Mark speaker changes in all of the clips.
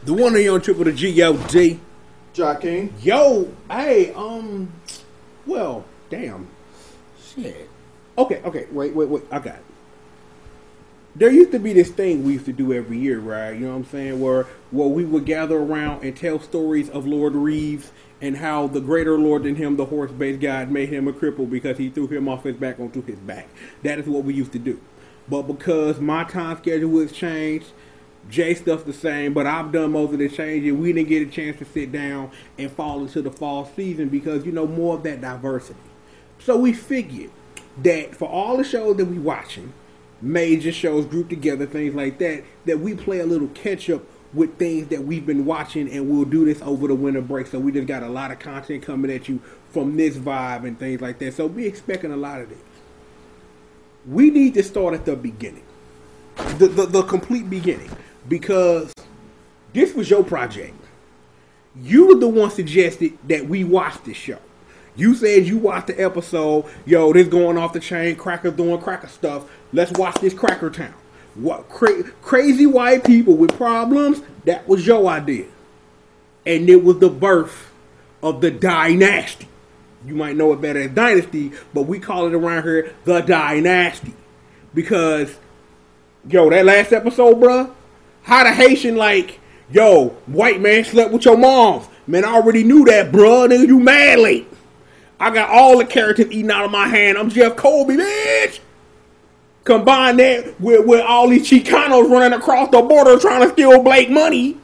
Speaker 1: The one on triple the G.O.D.
Speaker 2: Joaquin.
Speaker 1: Yo, hey, well, damn. Shit. Okay, wait, I got it. There used to be this thing we used to do every year, right? You know what I'm saying? Where we would gather around and tell stories of Lord Reeves and how the greater Lord than him, the horse-based God, made him a cripple because he threw him off his back onto his back. That is what we used to do. But because my time schedule has changed, Jay stuff's the same, but I've done most of the changing. We didn't get a chance to sit down and fall into the fall season because, more of that diversity. So we figured that for all the shows that we watching, major shows grouped together, things like that, that we play a little catch up with things that we've been watching, and we'll do this over the winter break. So we just got a lot of content coming at you from this vibe and things like that. So be expecting a lot of this. We need to start at the beginning, the complete beginning, because this was your project. You were the one suggested that we watch this show. You said you watched the episode, yo, this going off the chain, crackers doing cracker stuff. Let's watch this Cracker Town. What crazy white people with problems, that was your idea. And it was the birth of the Dynasty. You might know it better as Dynasty, but we call it around here the Dynasty. Because, yo, that last episode, bruh, how the Haitian yo, white man slept with your moms. Man, I already knew that, bruh. Nigga, you mad late. I got all the Carrington eating out of my hand. I'm Jeff Colby, bitch. Combine that with all these Chicanos running across the border trying to steal Blake money.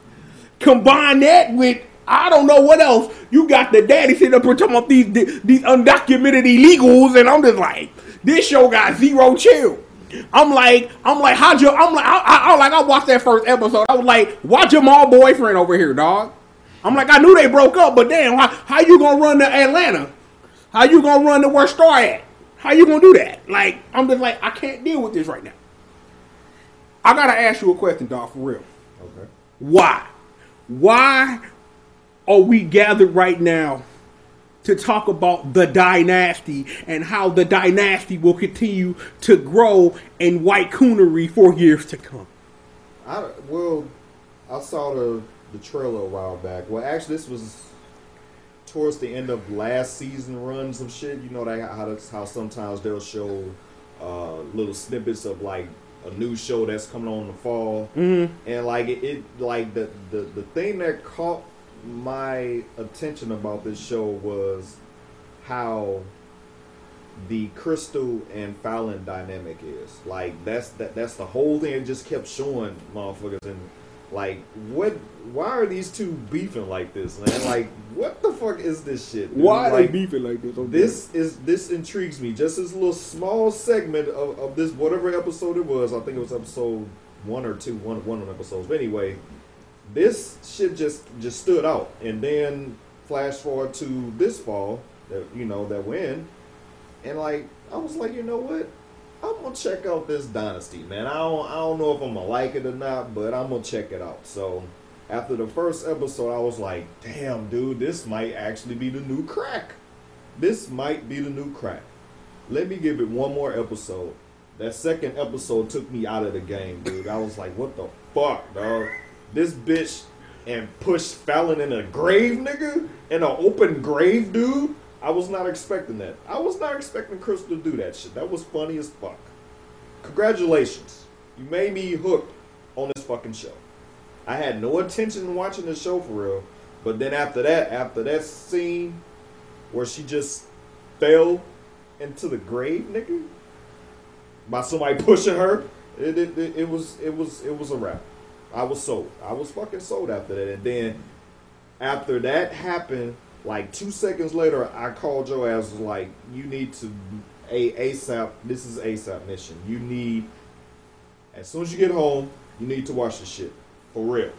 Speaker 1: Combine that with, I don't know what else. You got the daddy sitting up here talking about these undocumented illegals, and I'm just like, this show got zero chill. I watched that first episode. I was like, watch your mom boyfriend over here, dog. I'm like, I knew they broke up, but damn, how you gonna run to Atlanta? How you gonna run to where Star at? How you gonna do that? I'm just like, I can't deal with this right now. I gotta ask you a question, dog, for real.
Speaker 2: Okay.
Speaker 1: Why? Why are we gathered right now to talk about the Dynasty and how the Dynasty will continue to grow in white coonery for years to come?
Speaker 2: I saw the trailer a while back. Well, actually, this was towards the end of last season run, some shit. You know how sometimes they'll show little snippets of a new show that's coming on in the fall.
Speaker 1: Mm-hmm.
Speaker 2: And the thing that caught my attention about this show was how the Crystal and Fallon dynamic is. That's the whole thing. It just kept showing motherfuckers, and why are these two beefing like this, man? What the fuck is this shit, dude?
Speaker 1: Why are they beefing like this?
Speaker 2: Okay. This intrigues me. Just this little small segment of this, whatever episode it was. I think it was episode 1 or 2, one of the episodes. But anyway, this shit just stood out. And then flash forward to this fall that we're in, and I was like, you know what? I'm gonna check out this Dynasty, man. I don't know if I'm gonna like it or not, but I'm gonna check it out. So after the first episode, I was like, damn, dude, this might actually be the new crack. This might be the new crack. Let me give it one more episode. That second episode took me out of the game, dude. I was like, what the fuck, dog? This bitch and pushed Fallon in a grave, nigga? In an open grave, dude? I was not expecting that. I was not expecting Crystal to do that shit. That was funny as fuck. Congratulations. You made me hooked on this fucking show. I had no intention in watching the show for real. But then after that scene where she just fell into the grave, nigga, by somebody pushing her, it was a wrap. I was sold. I was fucking sold after that. And then after that happened, 2 seconds later, I called your ass, was like, you need to, ASAP, this is ASAP mission. You need, as soon as you get home, you need to watch this shit. For real.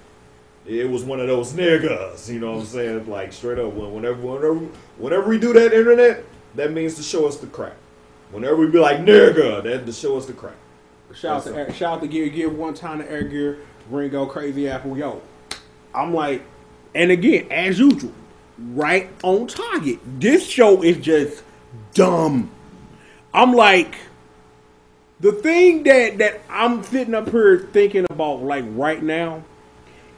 Speaker 2: It was one of those niggas, you know what I'm saying? Straight up, whenever we do that internet, that means to show us the crack. Whenever we be like, nigga, that to show us the crack.
Speaker 1: Shout out to give one time to Air Gear, Ringo, Crazy Apple, yo. I'm like, and again, as usual, right on target. This show is just dumb. I'm like, the thing that I'm sitting up here thinking about right now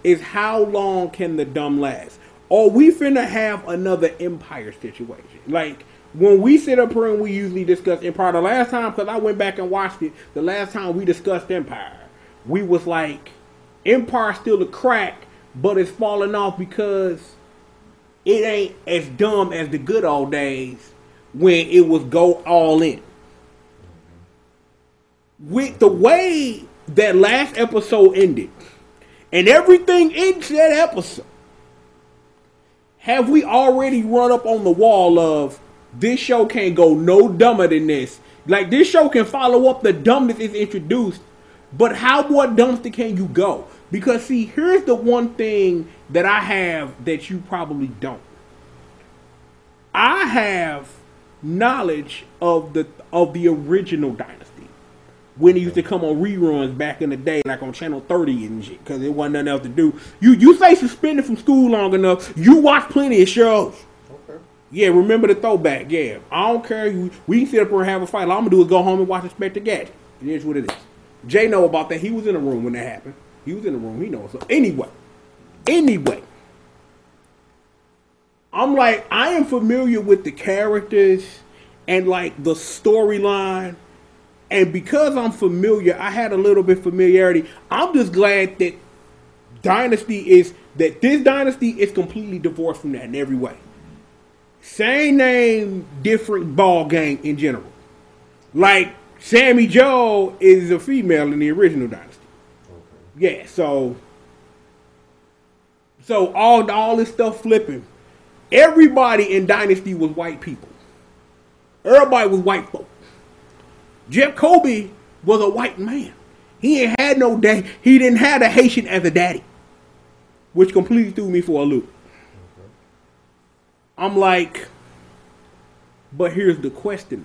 Speaker 1: is how long can the dumb last? Or we finna have another Empire situation. Like, when we sit up here and we usually discuss Empire, the last time, because I went back and watched it, the last time we discussed Empire, we was like, Empire's still a crack, but it's falling off because it ain't as dumb as the good old days when it was go all in. With the way that last episode ended, and everything in that episode, have we already run up on the wall of this show can't go no dumber than this? Like, this show can follow up the dumbness it's introduced, but how more dumpster can you go? Because, see, here's the one thing that I have that you probably don't. I have knowledge of the original Dynasty. When it used to come on reruns back in the day, like on Channel 30 and shit, because there wasn't nothing else to do. You stay suspended from school long enough, you watch plenty of shows. Okay. Yeah, remember the throwback, yeah. I don't care. We can sit up here and have a fight. All I'm going to do is go home and watch Inspector Gadget. It is what it is. Jay know about that. He was in the room when that happened. He was in the room. He knows. So anyway. I'm like, I am familiar with the characters and like the storyline. And because I'm familiar, I had a little bit of familiarity. I'm just glad that this Dynasty is completely divorced from that in every way. Same name, different ball game in general. Like, Sammy Joe is a female in the original Dynasty. Okay. Yeah, so all this stuff flipping. Everybody in Dynasty was white people. Everybody was white folk. G.O.D was a white man. He ain't had no daddy. He didn't have a Haitian as a daddy, which completely threw me for a loop. Okay. I'm like, but here's the question: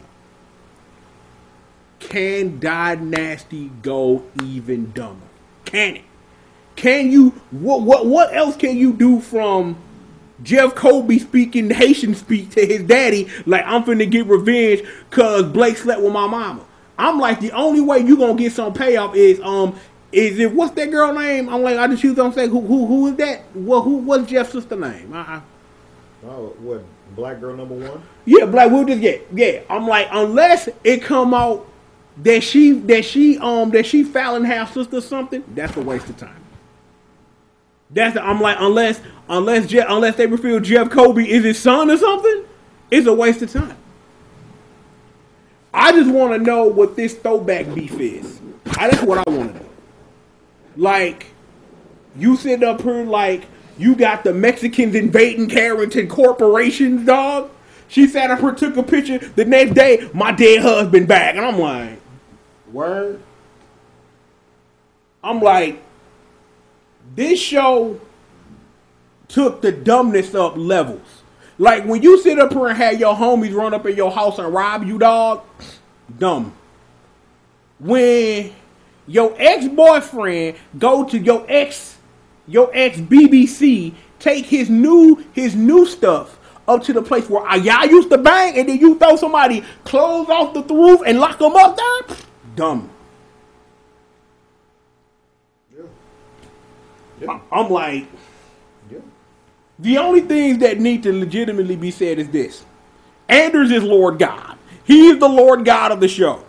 Speaker 1: can Dynasty go even dumber? Can it? Can you? What else can you do from G.O.D speaking Haitian speak to his daddy? Like, I'm finna get revenge because Blake slept with my mama. I'm like, the only way you gonna get some payoff is it, what's that girl name? I'm like, I just choose on say who is that? What's Jeff's sister name?
Speaker 2: Oh, what, black girl number one?
Speaker 1: Yeah, black. We'll just yeah. I'm like, unless it come out that she Fallon half sister or something, that's a waste of time. I'm like, unless they reveal G.O.D is his son or something, it's a waste of time. I just want to know what this throwback beef is. That's what I want to know. Like, you sit up here like you got the Mexicans invading Carrington corporations, dog. She sat up here, took a picture. The next day, my dead husband back. And I'm like, word? I'm like, this show took the dumbness up levels. Like, when you sit up here and have your homies run up in your house and rob you, dog, dumb. When your ex-boyfriend go to your ex BBC, take his new stuff up to the place where y'all used to bang, and then you throw somebody clothes off the roof and lock them up there, dumb. Yeah. I'm like, yeah. The only things that need to legitimately be said is this: Anders is Lord God. He is the Lord God of the show.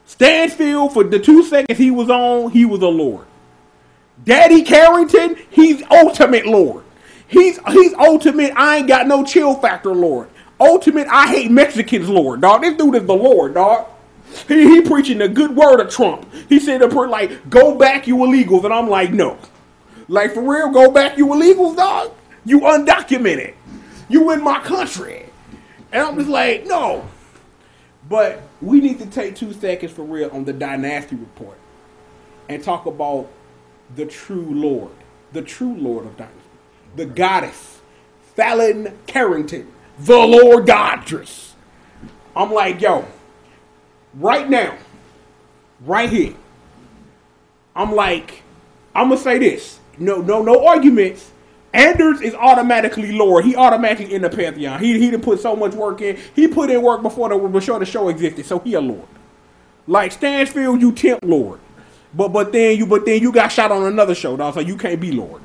Speaker 1: Stansfield, for the 2 seconds he was on, he was a Lord. Daddy Carrington, he's ultimate Lord. He's ultimate, I ain't got no chill factor Lord. Ultimate, I hate Mexicans Lord, dog. This dude is the Lord, dog. He preaching the good word of Trump. He said up here like, go back, you illegals. And I'm like, no. Like, for real, go back, you illegals, dog? You undocumented. You in my country. And I'm just like, no. But we need to take 2 seconds for real on the Dynasty report and talk about the true Lord of Dynasty. The goddess, Fallon Carrington, the Lord Goddess. I'm like, yo, right now, right here, I'm like, I'm going to say this. No arguments. Anders is automatically Lord. He automatically in the pantheon. He didn't put so much work in. He put in work before the show existed, so he a Lord. Like Stansfield, you temp Lord. But then you got shot on another show, dog, so you can't be Lord.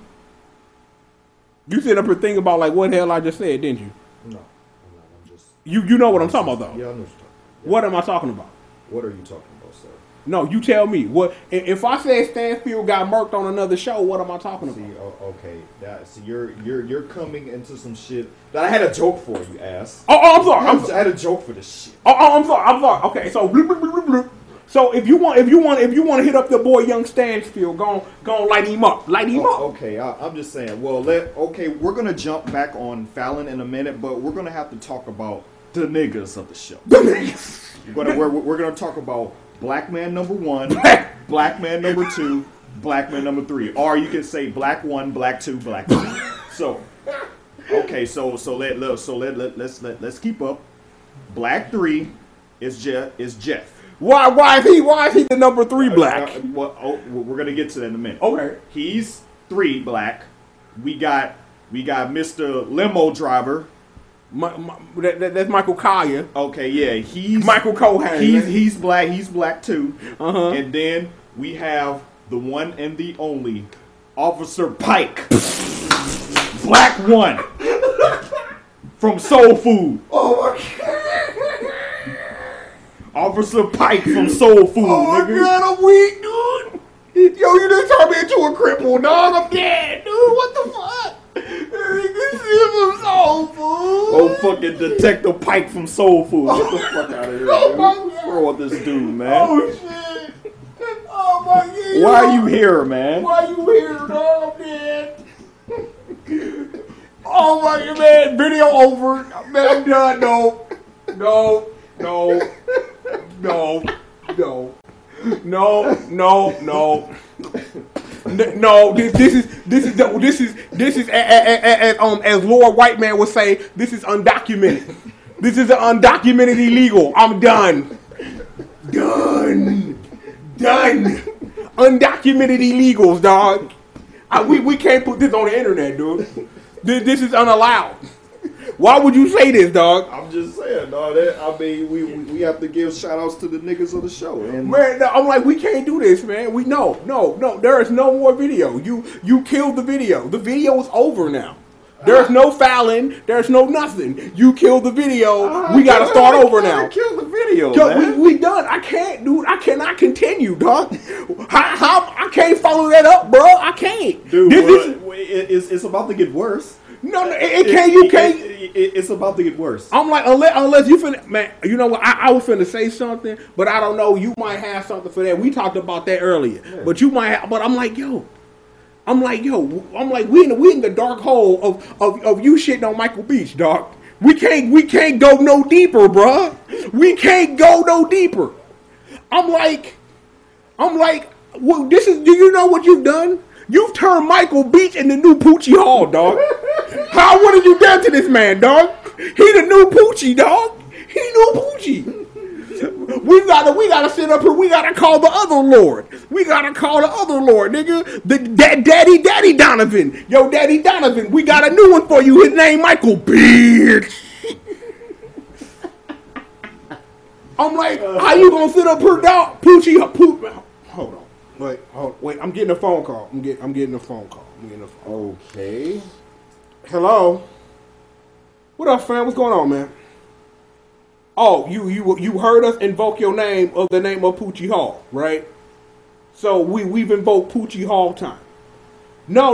Speaker 1: You sit up here thinking about like what the hell I just said, didn't you?
Speaker 2: No, I'm not. I'm just.
Speaker 1: You know what I'm talking about though.
Speaker 2: Yeah, I know what you're talking. Yeah.
Speaker 1: What am I talking about?
Speaker 2: What are you talking about, sir?
Speaker 1: No, you tell me. What if I said Stanfield got murked on another show? What am I talking about?
Speaker 2: See, okay. See, you're coming into some shit that I had a joke for you, ass.
Speaker 1: Oh, I'm sorry.
Speaker 2: I had a joke for this shit.
Speaker 1: Oh, I'm sorry. Okay, so bloop, bloop, bloop, bloop. So if you want to hit up the boy Young Stansfield, go on, light him up.
Speaker 2: Okay, I'm just saying. Well, we're gonna jump back on Fallon in a minute, but we're gonna have to talk about the niggas of the show.
Speaker 1: The niggas.
Speaker 2: We're gonna talk about Black Man number 1, Black Man number 2, Black Man number 3, or you can say Black 1, Black 2, Black 3. So, okay, so let's keep up. Black 3 is Jeff.
Speaker 1: Why is he the number 3 black?
Speaker 2: We're gonna get to that in a minute.
Speaker 1: Okay.
Speaker 2: He's 3 black. We got Mr. Limo Driver.
Speaker 1: That's Michael Collier.
Speaker 2: Okay, yeah, he's
Speaker 1: Michael Cohan.
Speaker 2: He's black. He's black too.
Speaker 1: And
Speaker 2: then we have the one and the only Officer Pike, Black 1 from Soul Food.
Speaker 1: Oh my god.
Speaker 2: Officer Pike from Soul Food.
Speaker 1: Oh my god, I'm weak, dude. Yo, you done turned me into a cripple, dog. I'm dead, dude. What the fuck? Soul Food.
Speaker 2: Oh, fucking Detective Pike from Soul Food. Get the fuck out of here, dude. What's wrong with this dude, man?
Speaker 1: Oh, shit. Oh, my god.
Speaker 2: Why are you here, man?
Speaker 1: Why you here, dog? I'm dead. Oh, my god, man. Video over. Man, I'm done. No. No, this is as Lord Whiteman would say, this is undocumented. This is an undocumented illegal. I'm done. Undocumented illegals, dog. We can't put this on the internet, dude. This is unallowed. Why would you say this, dog?
Speaker 2: I'm just saying, dog. We have to give shout outs to the niggas of the show. And
Speaker 1: man, I'm like, we can't do this, man. No. There is no more video. You killed the video. The video is over now. There's no Fallon. There's no nothing. You killed the video. We gotta start over now.
Speaker 2: Kill the video, man.
Speaker 1: We done. I can't, dude. I cannot continue, dog. How I can't follow that up, bro. I can't.
Speaker 2: Dude, it's about to get worse.
Speaker 1: No, it can't. You can't.
Speaker 2: It's about to get worse.
Speaker 1: I'm like, unless you finna, man. You know what? I was finna say something, but I don't know. You might have something for that. We talked about that earlier, but you might have. But I'm like, yo. We in the dark hole of you shitting on Michael Beach, dog. We can't go no deeper, bruh. We can't go no deeper. I'm like, well, do you know what you've done? You've turned Michael Beach into new Poochie Hall, dog. What have you done to this man, dog? He the new Poochie, dog. He new Poochie. We gotta sit up here. We gotta call the other Lord. Nigga. Daddy Donovan. Yo, Daddy Donovan. We got a new one for you. His name Michael Beach. I'm like, how you gonna sit up here, dog? Poochie. Hold on. Wait. I'm getting a phone call. I'm getting a phone call.
Speaker 2: Okay.
Speaker 1: Hello. What up, fam? What's going on, man? Oh, you heard us invoke the name of Poochie Hall, right? So we've invoked Poochie Hall time. No.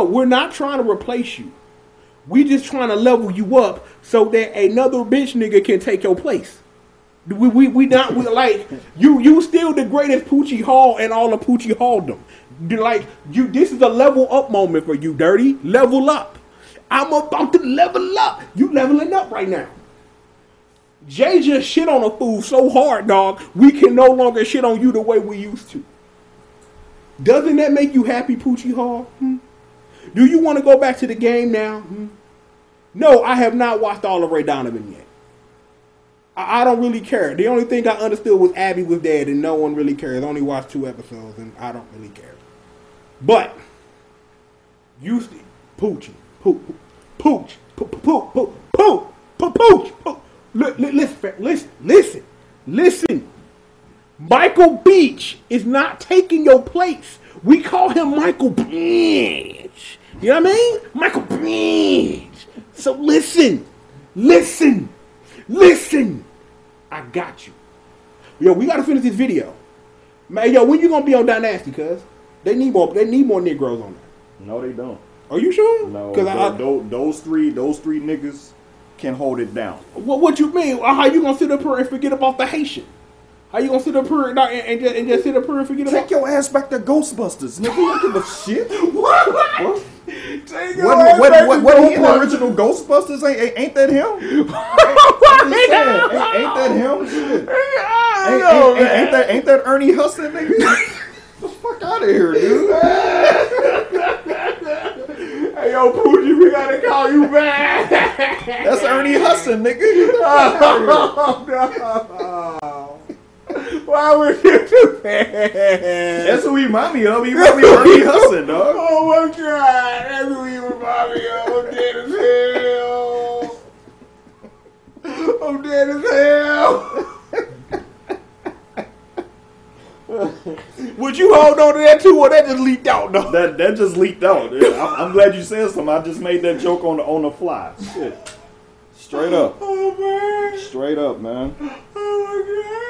Speaker 1: We're not trying to replace you. We just trying to level you up so that another bitch nigga can take your place. We like you still the greatest Poochie Hall and all of Poochie Halldom. This is a level up moment for you, Dirty. Level up. I'm about to level up. You leveling up right now. Jay just shit on a fool so hard, dog, we can no longer shit on you the way we used to. Doesn't that make you happy, Poochie Hall? Do you want to go back to the game now? No, I have not watched all of Ray Donovan yet. I don't really care. The only thing I understood was Abby was dead and no one really cares. I only watched 2 episodes and I don't really care. But, Poochie. Michael Beach is not taking your place. We call him Michael Beach. You know what I mean? Michael Beach. So listen. I got you. Yo, we gotta finish this video. Man, yo, when you gonna be on Dynasty, cuz? They need more Negroes on there.
Speaker 3: No, they don't.
Speaker 1: Are you sure?
Speaker 3: No,
Speaker 1: because
Speaker 3: those three niggas can hold it down.
Speaker 1: What you mean? How you gonna sit up here and forget about the Haitian? How you gonna sit up here and just sit up here and forget about?
Speaker 3: Take your ass back to Ghostbusters, nigga. You don't give a shit. What?
Speaker 1: Take your ass back to
Speaker 3: what he in the original Ghostbusters? Ain't that him? I'm just saying, ain't that him? Shit. Ain't that Ernie Hudson, nigga? Get the fuck out of here, dude.
Speaker 1: Hey, yo, Poochie, we gotta call you back.
Speaker 3: That's Ernie Hudson, nigga. Get the fuck out of here.
Speaker 1: No. Why would you do that?
Speaker 3: That's who he remind me of. He remind me of Ernie Hudson, dog.
Speaker 1: Oh my God, that's who he remind me of. I'm dead as hell. I'm dead as hell. Would you hold on to that too, or that just leaked out? No?
Speaker 3: That just leaked out. I'm glad you said something. I just made that joke on the fly. Shit. Straight up.
Speaker 1: Oh man.
Speaker 3: Straight up, man.
Speaker 1: Oh my God.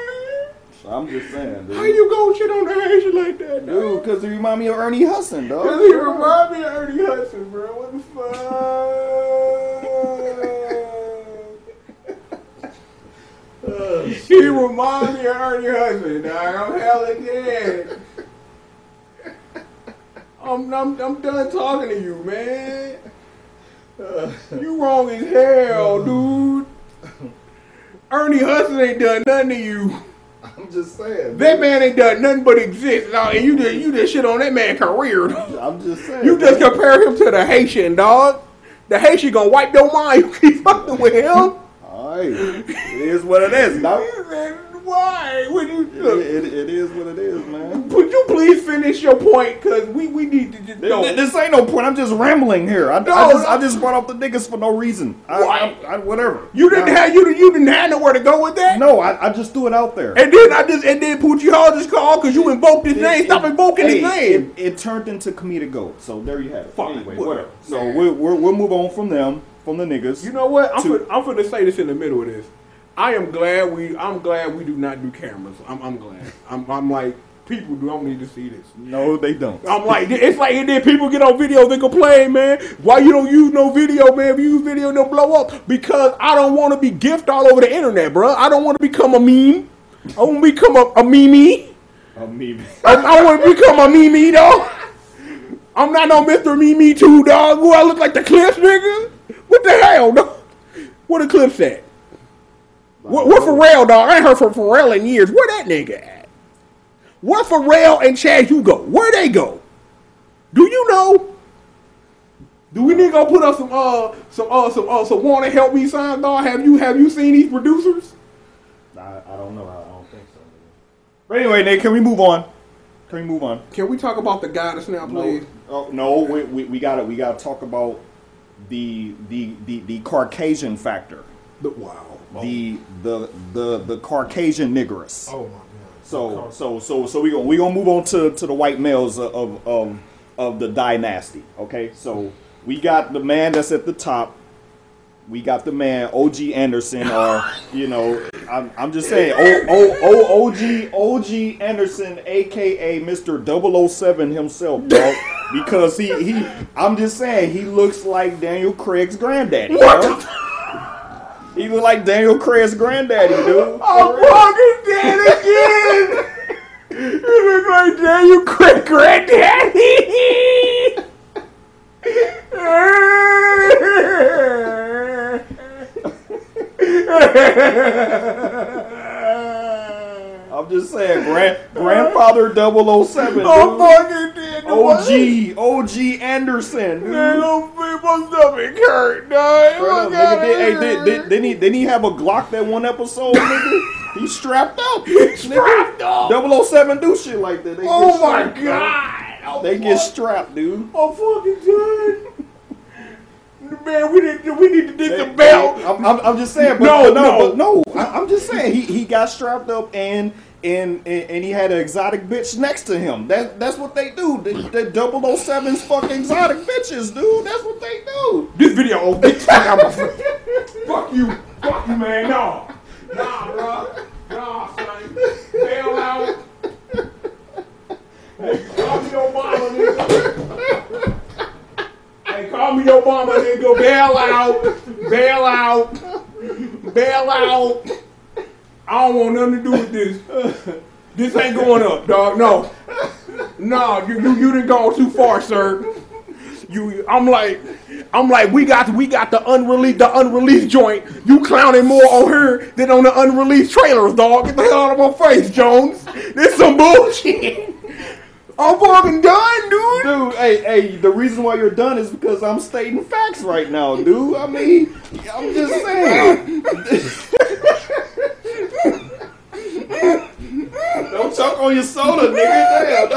Speaker 3: I'm just saying, dude.
Speaker 1: How you gonna shit on the Haitian like that,
Speaker 3: dude? Because he remind me of Ernie Hudson, dog.
Speaker 1: Because he remind me of Ernie Hudson, bro. What the fuck? He remind me of Ernie Hudson, dog. I'm hella dead. I'm done talking to you, man. You wrong as hell, dude. Ernie Hudson ain't done nothing to you.
Speaker 2: I'm just saying.
Speaker 1: That man ain't done nothing but exist, dog, and you just shit on that man's career.
Speaker 3: I'm just saying.
Speaker 1: You just compare him to the Haitian, dog. The Haitian gonna wipe your mind. You keep fucking with him.
Speaker 3: Alright. It is what it is, dog.
Speaker 1: Why? When you look,
Speaker 3: it is what it is, man.
Speaker 1: Would you please finish your point? Because we need to just know.
Speaker 3: This ain't no point. I'm just rambling here. I just brought up the niggas for no reason. Whatever.
Speaker 1: You didn't have nowhere to go with that.
Speaker 3: No, I just threw it out there.
Speaker 1: And then Poochie Hall just called because you invoked his name. Stop invoking his name.
Speaker 3: It turned into comedic gold. So there you have it.
Speaker 1: Fine,
Speaker 3: anyway, whatever. So we'll move on from them, from the niggas.
Speaker 1: You know what? I'm gonna say this in the middle of this. I'm glad we do not do cameras. I'm glad. I'm like, people don't need to see this.
Speaker 3: No, they don't.
Speaker 1: I'm like, it's like, and then people get on video, they complain, man. Why you don't use no video, man? If you use video, they'll blow up. Because I don't want to be gift all over the internet, bro. I don't want to become a meme. I want to become a meme.
Speaker 3: A meme.
Speaker 1: I want to become a meme, dog. I'm not no Mr. Meme too, dog. Who I look like the Clips, nigga? What the hell, dog? Where the Clips at? Where Pharrell, dog? I ain't heard from Pharrell in years. Where that nigga at? Where Pharrell and Chad Hugo? Where they go? Do you know? Do we need to go put up some wanna help me signs, dog? Have you seen these producers?
Speaker 3: I don't know. I don't think so. But anyway, Nate, can we move on?
Speaker 1: Can we talk about the goddess now, please?
Speaker 3: No, we gotta talk about the Caucasian factor.
Speaker 1: Wow.
Speaker 3: The Caucasian niggers.
Speaker 1: Oh my God.
Speaker 3: So we gonna move on to the white males of the dynasty. Okay, so we got the man that's at the top. We got the man O.G. Anderson, or I'm just saying O.G. Anderson, aka Mr. 007 himself, dog. Because I'm just saying he looks like Daniel Craig's granddaddy.
Speaker 1: What?
Speaker 3: He look like Daniel Craig's granddaddy, dude.
Speaker 1: I'm fucking dead again. You look like Daniel Craig's granddaddy.
Speaker 3: I'm just saying, grandfather 007. Dude.
Speaker 1: I'm fucking dead.
Speaker 3: OG Anderson. Dude.
Speaker 1: Man, don't be my stomach hurt, dog.
Speaker 3: Didn't he have a Glock that one episode, nigga? He's strapped up.
Speaker 1: Strapped up.
Speaker 3: 007 do shit like that.
Speaker 1: Oh my God.
Speaker 3: They get strapped, dude.
Speaker 1: I'm fucking done. Man, we need to disavow.
Speaker 3: I'm just saying, but no. I'm just saying he got strapped up and and he had an exotic bitch next to him. That's what they do. They 007's fuck exotic bitches, dude. That's what they do.
Speaker 1: This video over. Fuck you, man. No, nah, bro. Nah, son. Bail out. Hey, call me Obama, nigga. Hey, call me Obama, nigga. Bail out. Bail out. Bail out. I don't want nothing to do with this. This ain't going up, dog. No. No, you done gone too far, sir. I'm like, we got the unreleased joint. You clowning more on her than on the unreleased trailers, dog. Get the hell out of my face, Jones. This some bullshit. I'm fucking done, dude.
Speaker 3: Dude, hey, the reason why you're done is because I'm stating facts right now, dude. I mean, I'm just saying. Don't choke on your soda, nigga.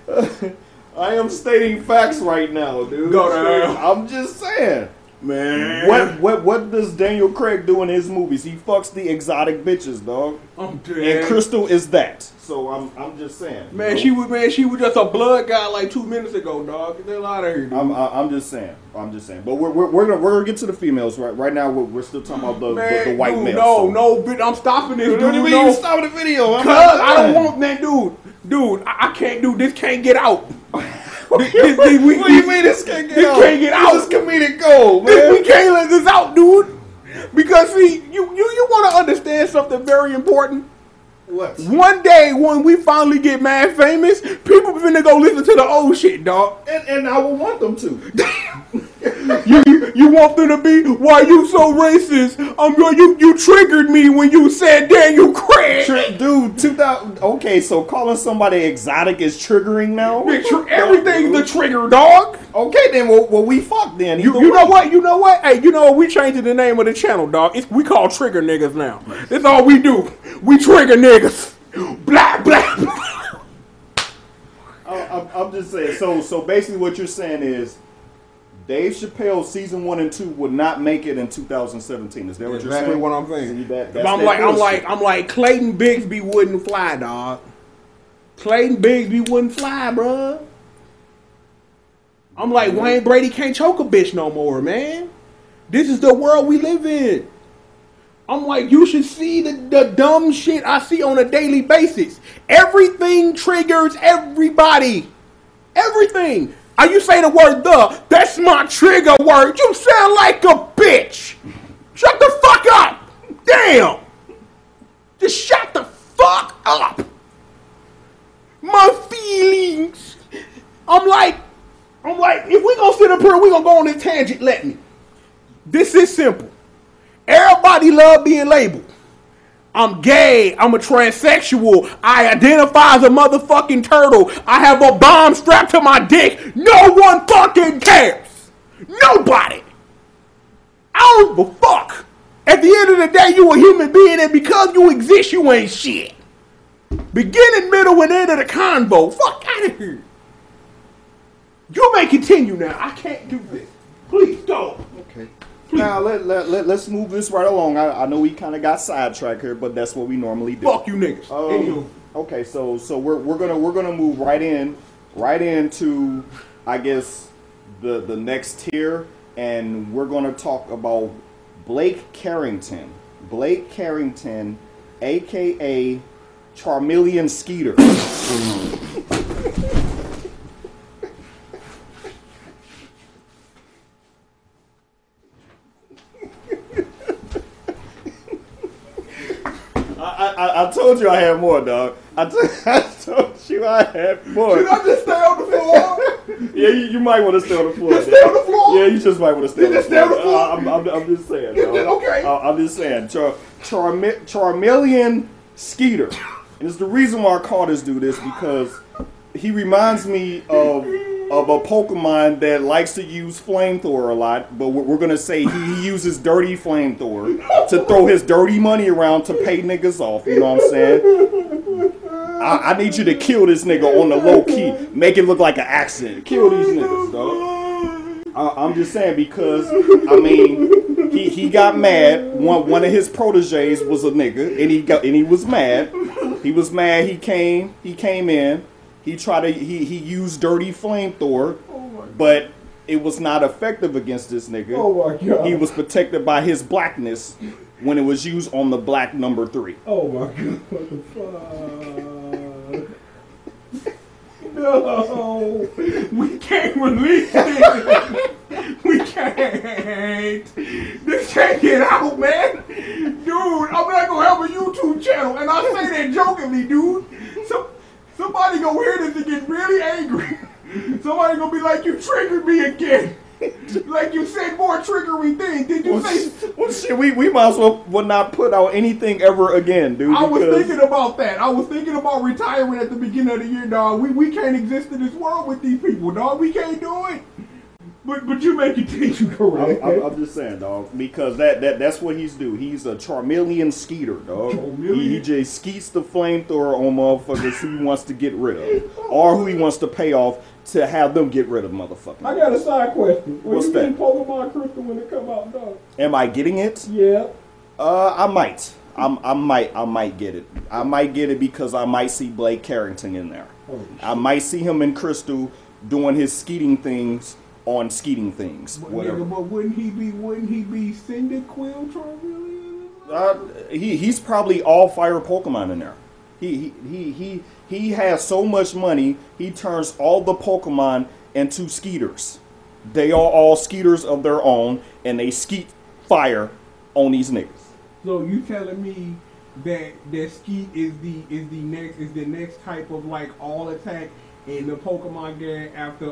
Speaker 3: Damn. I am stating facts right now, dude.
Speaker 1: Go down.
Speaker 3: I'm just saying.
Speaker 1: Man.
Speaker 3: What does Daniel Craig do in his movies? He fucks the exotic bitches, dog.
Speaker 1: I'm dead.
Speaker 3: And Crystal is that. So I'm just saying.
Speaker 1: Man, she was just a blood guy like 2 minutes ago, dog. Get the hell out of here, dude.
Speaker 3: I'm just saying. But we're gonna get to the females right now. We're still talking about the white
Speaker 1: dude,
Speaker 3: males.
Speaker 1: No, I'm stopping this.
Speaker 3: What do you mean you stopping the video?
Speaker 1: Cause I don't want, man, dude, I can't do this. Can't get out.
Speaker 3: What do you mean this can't get out?
Speaker 1: This can't get out.
Speaker 3: This is comedic gold, man.
Speaker 1: We can't let this out, dude. Because see, you want to understand something very important.
Speaker 3: What?
Speaker 1: One day when we finally get mad famous, people finna go listen to the old shit, dog.
Speaker 3: And I will want them to.
Speaker 1: You want them to be? Why you so racist? You triggered me when you said Daniel Craig.
Speaker 3: Dude, 2000. Okay, so calling somebody exotic is triggering now.
Speaker 1: Everything's the trigger, dog.
Speaker 3: Okay, then well we fucked then.
Speaker 1: You know what? Hey, you know what? We changing the name of the channel, dog. We call trigger niggas now. That's all we do. We trigger niggas. Blah blah blah.
Speaker 3: I'm just saying. So basically, what you're saying is, Dave Chappelle season 1 and 2 would not make it in 2017. Is that what you're saying?
Speaker 1: Exactly what I'm saying.
Speaker 3: See,
Speaker 1: I'm like Clayton Bigsby wouldn't fly, dog. Clayton Bigsby wouldn't fly, bruh. I'm like Wayne Brady can't choke a bitch no more, man. This is the world we live in. I'm like, you should see the dumb shit I see on a daily basis. Everything triggers everybody. Everything. You say the word "the," that's my trigger word. You sound like a bitch. Shut the fuck up. Damn. Just shut the fuck up. My feelings. I'm like, if we gonna sit up here, we gonna go on this tangent, let me. This is simple. Everybody love being labeled. I'm gay. I'm a transsexual. I identify as a motherfucking turtle. I have a bomb strapped to my dick. No one fucking cares. Nobody. I don't give a fuck. At the end of the day, you a human being, and because you exist, you ain't shit. Beginning, middle, and end of the convo. Fuck out of here. You may continue now. I can't do this. Please don't.
Speaker 3: Okay. Now let's move this right along. I know we kind of got sidetracked here, but that's what we normally do.
Speaker 1: Fuck you niggas.
Speaker 3: Okay, so we're gonna move right into I guess the next tier, and we're gonna talk about Blake Carrington. Blake Carrington, aka Charmeleon Skeeter. I told you I had more, dog. I told you I had more.
Speaker 1: Should I just stay on the floor?
Speaker 3: Yeah, you might want to stay on the floor.
Speaker 1: Just stay on the floor?
Speaker 3: Yeah, you just might want to stay on the floor. I'm just saying, dog.
Speaker 1: Okay.
Speaker 3: I'm just saying. Charmeleon Skeeter. And it's the reason why I call this dude this, because he reminds me of a Pokemon that likes to use flamethrower a lot, but we're going to say he uses dirty flamethrower to throw his dirty money around to pay niggas off, you know what I'm saying? I need you to kill this nigga on the low key, make it look like an accident. Kill these niggas, dog. I'm just saying, because, I mean, he got mad. One of his proteges was a nigga, and he was mad. He was mad. He came in. He used dirty flamethrower, but it was not effective against this nigga.
Speaker 1: Oh my God.
Speaker 3: He was protected by his blackness when it was used on the black number 3.
Speaker 1: Oh my God. What the fuck? No. We can't release it. We can't. This can't get out, man. Dude, I'm not gonna have a YouTube channel, and I say that jokingly, dude. Somebody gonna hear this and get really angry. Somebody gonna be like, you triggered me again. Like you said more triggery things. Did you say?
Speaker 3: Well, shit, we might as well not put out anything ever again, dude.
Speaker 1: I was thinking about that. I was thinking about retiring at the beginning of the year, dog. We can't exist in this world with these people, dog. We can't do it. But you make it think you correct.
Speaker 3: I'm just saying, dog, because that's what he's do. He's a Charmeleon skeeter, dog. He just skeets the flamethrower on motherfuckers who he wants to get rid of, or who he wants to pay off to have them get rid of motherfuckers.
Speaker 1: I got a side question.
Speaker 3: What's that?
Speaker 1: Pokemon Crystal when it come out, dog?
Speaker 3: Am I getting it?
Speaker 1: Yeah.
Speaker 3: I might. I might get it. I might get it because I might see Blake Carrington in there. I might see him in Crystal doing his skeeting things on skeeting things. Whatever.
Speaker 1: But wouldn't he be Cyndaquil Charmeleon?
Speaker 3: He's probably all fire Pokemon in there. He has so much money, he turns all the Pokemon into skeeters. They are all skeeters of their own, and they skeet fire on these niggas.
Speaker 1: So you telling me that skeet is the next type of like all attack in the Pokemon game after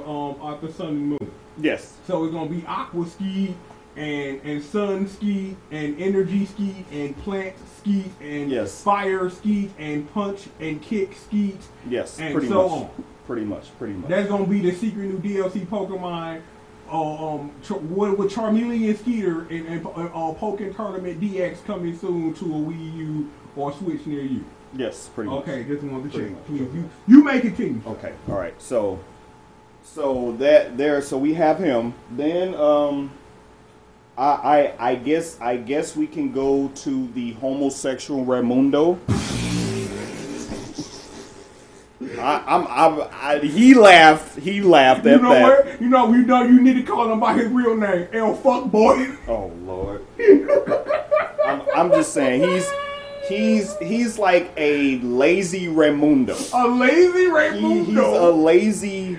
Speaker 1: Sun and Moon?
Speaker 3: Yes.
Speaker 1: So it's gonna be Aqua Skeet and Sun Skeet and Energy Skeet and Plant Skeet and Fire Skeet and Punch and Kick Skeet.
Speaker 3: Yes.
Speaker 1: And
Speaker 3: pretty
Speaker 1: so
Speaker 3: much.
Speaker 1: on.
Speaker 3: Pretty much.
Speaker 1: That's gonna be the secret new DLC Pokemon. With Charmeleon Skeeter and Pokken Tournament DX coming soon to a Wii U or Switch near you.
Speaker 3: Yes, pretty much.
Speaker 1: Okay, just wanted to check. Please, you may continue.
Speaker 3: Okay, all right. So we have him. Then I guess we can go to the homosexual Raimundo. He laughed at that.
Speaker 1: You know, you need to call him by his real name, El Fuckboy.
Speaker 3: Oh Lord. I'm just saying he's like a lazy Raimundo.
Speaker 1: A lazy Raimundo.
Speaker 3: He's a lazy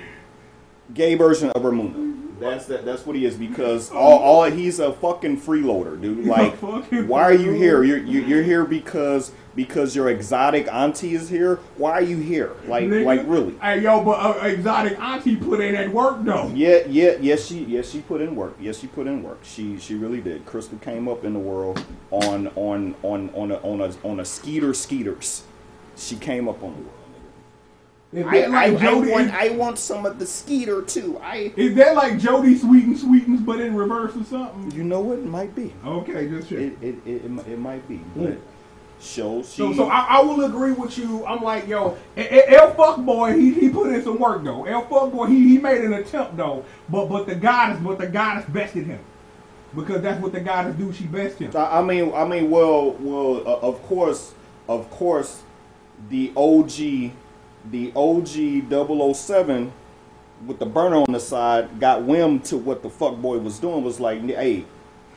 Speaker 3: gay version of Raimundo. That's what he is, because all he's a fucking freeloader, dude. Like, why are you here? You're here because your exotic auntie is here. Why are you here? Like really?
Speaker 1: Hey yo, but exotic auntie put in that work though.
Speaker 3: Yes she put in work. Yes, she put in work. She really did. Crystal came up in the world on a skeeters. She came up on the world. I want some of the skeeter too.
Speaker 1: Is that like G.O.D sweetens but in reverse or something?
Speaker 3: You know what? It might be.
Speaker 1: Okay, just check.
Speaker 3: It might be. But so
Speaker 1: I will agree with you. I'm like, yo, El Fuckboy, he put in some work though. El Fuckboy, he made an attempt though. But the goddess bested him. Because that's what the goddess do, she bested him.
Speaker 3: I mean well of course the OG 007 with the burner on the side got whim to what the fuckboy was doing, was like, hey,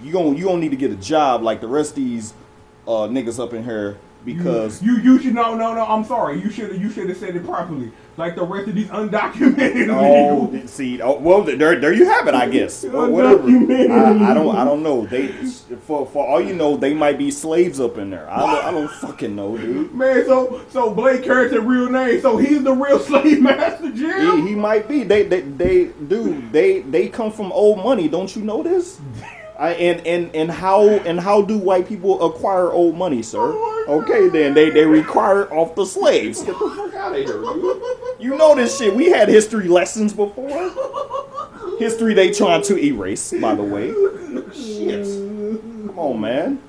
Speaker 3: you don't need to get a job like the rest of these niggas up in here, because
Speaker 1: you should no I'm sorry, you should have said it properly, like the rest of these undocumented illegals.
Speaker 3: See, well there you have it, I guess. Whatever. I don't know. They for all you know, they might be slaves up in there. I don't fucking know, dude.
Speaker 1: Man, so Blake Carrington real name, so he's the real slave master, Jim?
Speaker 3: He might be. They come from old money, don't you know this? And how do white people acquire old money, sir? Okay, then they require it off the slaves. Get the fuck out of here, dude. You know this shit. We had history lessons before. History they trying to erase, by the way. Shit. Come on, man.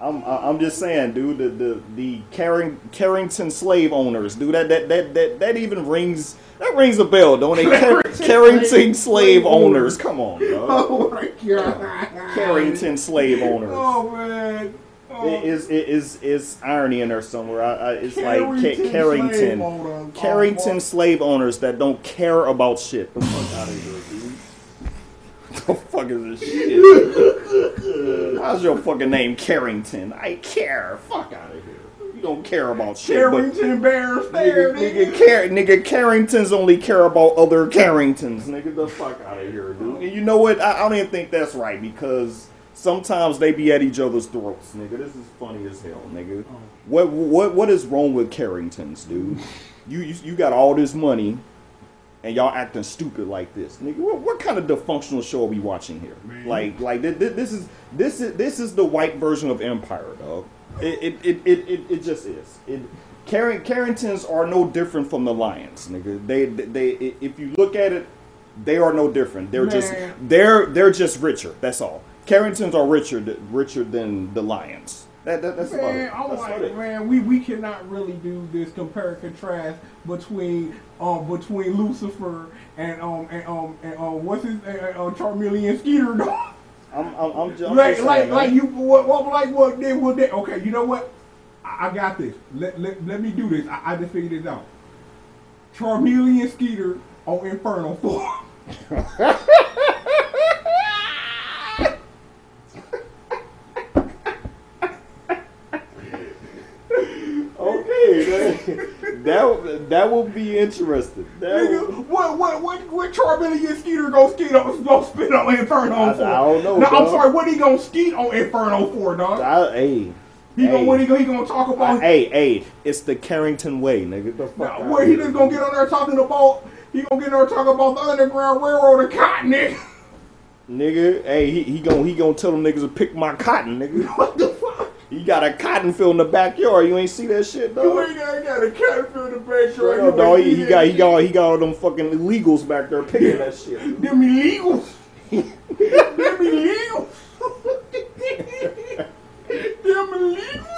Speaker 3: I'm just saying, dude. The Carrington slave owners, dude. That even rings a bell, don't it? Carrington slave owners. Come on, dog.
Speaker 1: Oh my god.
Speaker 3: Carrington slave owners.
Speaker 1: Oh man. Oh.
Speaker 3: It is irony in there somewhere. It's
Speaker 1: Carrington
Speaker 3: Carrington slave owners that don't care about shit. The fuck out of here, dude. The fuck is this shit? How's your fucking name, Carrington? I care. Fuck out of here. You don't care about shit.
Speaker 1: Carrington Bears there,
Speaker 3: nigga. Carringtons only care about other Carringtons. Nigga, the fuck out of here, dude. And you know what? I don't even think that's right because sometimes they be at each other's throats, nigga. This is funny as hell, nigga. What is wrong with Carringtons, dude? You got all this money. And y'all acting stupid like this, nigga. What kind of dysfunctional show are we watching here? Man. Like this is the white version of Empire, dog. It just is. Carringtons are no different from the Lions, nigga. They if you look at it, they are no different. They're just richer. That's all. Carringtons are richer than the Lions. That's about it.
Speaker 1: I'm like, man, we cannot really do this compare and contrast between Lucifer and what's his Charmeleon Skeeter dog.
Speaker 3: I'm just
Speaker 1: like
Speaker 3: saying,
Speaker 1: you what they okay, you know what? I got this. Let me do this. I just figured this out. Charmeleon Skeeter on Inferno 4.
Speaker 3: That will be interesting.
Speaker 1: Nigga, what Charmeleon Skeeter gonna spit on Inferno 4?
Speaker 3: I don't know.
Speaker 1: Now,
Speaker 3: dog.
Speaker 1: I'm sorry, what he gonna skeet on Inferno 4, dog? He gonna talk about?
Speaker 3: Hey, it's the Carrington way, nigga. The fuck
Speaker 1: now, where he just gonna get on there talking about? He gonna get on there talking about the Underground Railroad and cotton, nigga.
Speaker 3: Nigga, hey, he gonna tell them niggas to pick my cotton, nigga.
Speaker 1: What the fuck?
Speaker 3: He got a cotton field in the backyard. You ain't see that shit, dog.
Speaker 1: You ain't got a cotton field in the backyard.
Speaker 3: No, dog. He got all them fucking illegals back there picking that shit.
Speaker 1: Them illegals. Them illegals. Them illegals.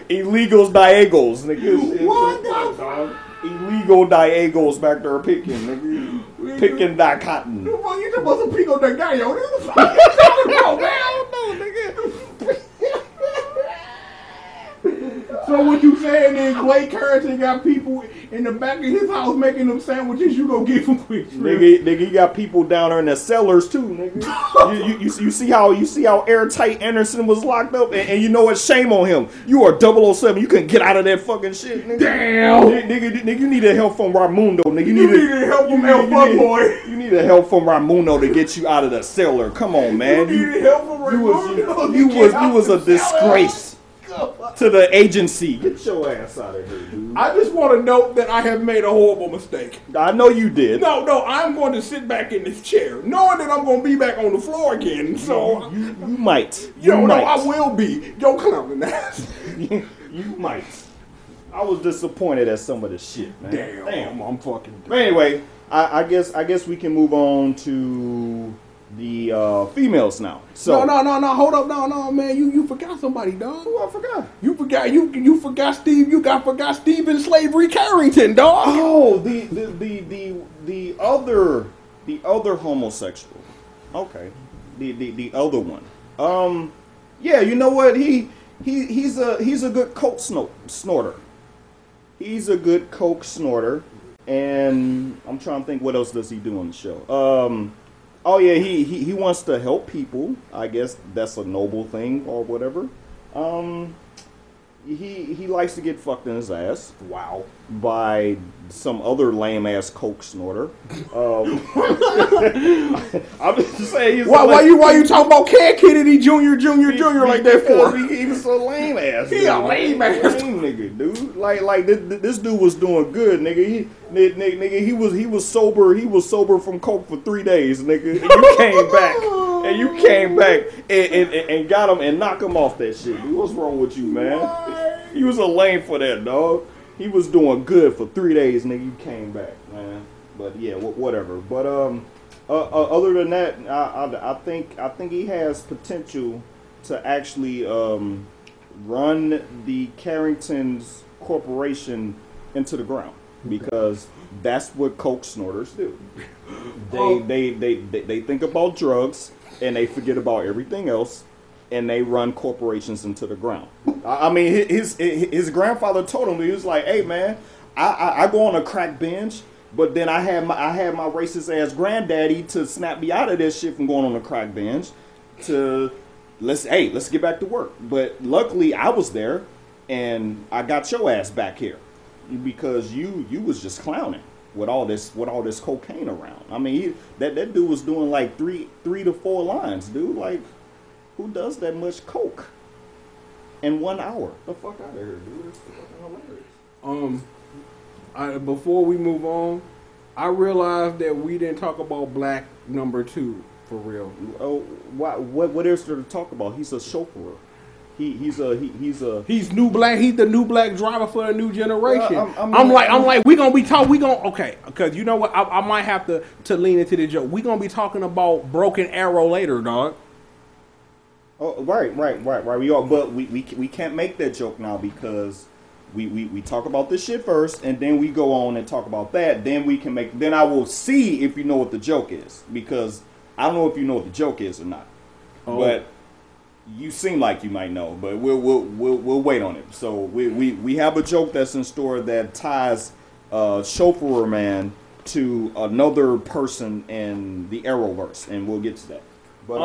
Speaker 3: Illegals, diagos, nigga.
Speaker 1: What the fuck?
Speaker 3: Illegal diagos back there picking, nigga. Picking that cotton.
Speaker 1: You talking about some pico de gallo? What the fuck you talking about, man?
Speaker 3: I don't know, nigga.
Speaker 1: So what you saying is Blake Carrington got people in the back of his house making them sandwiches you go get from Quick Trip.
Speaker 3: Nigga, you got people down there in the cellars too, nigga. you see how airtight Anderson was locked up, and you know what? Shame on him. You are 007. You couldn't get out of that fucking shit, nigga.
Speaker 1: Damn,
Speaker 3: nigga, you need help from Raimundo, nigga. You
Speaker 1: needed help from El Fuckboy.
Speaker 3: You needed help from Raimundo to get you out of the cellar. Come on, man.
Speaker 1: You needed help from Raimundo.
Speaker 3: You was a disgrace to the agency. Get your ass out of here, dude.
Speaker 1: I just want to note that I have made a horrible mistake.
Speaker 3: I know you did.
Speaker 1: No, I'm going to sit back in this chair, knowing that I'm going to be back on the floor again. So
Speaker 3: you might.
Speaker 1: No, I will be. Yo, clowning ass.
Speaker 3: You might. I was disappointed at some of the shit, man.
Speaker 1: Damn, I'm fucking.
Speaker 3: But anyway, I guess we can move on to the females now. So
Speaker 1: No, hold up, no, man, you forgot somebody, dog.
Speaker 3: Who I forgot?
Speaker 1: You forgot Steve. You forgot Stephen Slavery Carrington, dog.
Speaker 3: Oh, the other homosexual. Okay, the other one. Yeah, you know what? He's a good coke snorter. He's a good coke snorter, and I'm trying to think what else does he do on the show. Oh yeah, he wants to help people. I guess that's a noble thing or whatever. He likes to get fucked in his ass.
Speaker 1: Wow.
Speaker 3: By some other lame ass coke snorter. I'm just saying.
Speaker 1: Why you talking about Cat Kennedy Jr. like that for?
Speaker 3: He was so lame ass.
Speaker 1: He a lame ass
Speaker 3: nigga, dude. Like this dude was doing good, nigga. He was sober. He was sober from coke for 3 days, nigga. And you came back and got him and knocked him off that shit. Dude, what's wrong with you, man? He was a lame for that, dog. He was doing good for 3 days, nigga. You came back, man. But yeah, whatever. But other than that, I think he has potential to actually run the Carrington's corporation into the ground, because that's what coke snorters do. They think about drugs and they forget about everything else, and they run corporations into the ground. I mean, his grandfather told him, he was like, "Hey man, I go on a crack binge, but then I had my racist ass granddaddy to snap me out of this shit from going on a crack binge. To let's get back to work." But luckily, I was there, and I got your ass back here because you was just clowning with all this cocaine around. I mean, that dude was doing like three to 4 lines, dude. Like, who does that much coke in 1 hour? The fuck out of here, dude. It's fucking hilarious.
Speaker 1: Before we move on, I realized that we didn't talk about Black number 2 for real.
Speaker 3: Oh, what is there to talk about? He's a chauffeur. He's
Speaker 1: new black. He's the new black driver for a new generation.
Speaker 3: I'm
Speaker 1: like, okay, because you know what? I might have to lean into the joke. We gonna be talking about Broken Arrow later, dog.
Speaker 3: Oh, right. We are, but we can't make that joke now because we talk about this shit first, and then we go on and talk about that. Then we can make. Then I will see if you know what the joke is, because I don't know if you know what the joke is or not. Oh. But you seem like you might know, but we'll wait on it. So we have a joke that's in store that ties Chauffeur Man to another person in the Arrowverse, and we'll get to that. But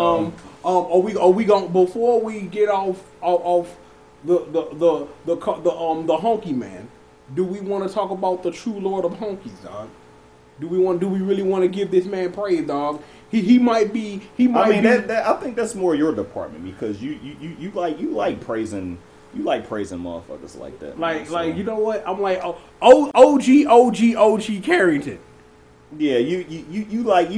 Speaker 1: are we going before we get off the honky man? Do we want to talk about the true Lord of honkies, dog? Do we really want to give this man praise, dog? He might be.
Speaker 3: I think that's more your department, because you like praising motherfuckers like that.
Speaker 1: Like you know what? I'm like OG Carrington.
Speaker 3: Yeah, you like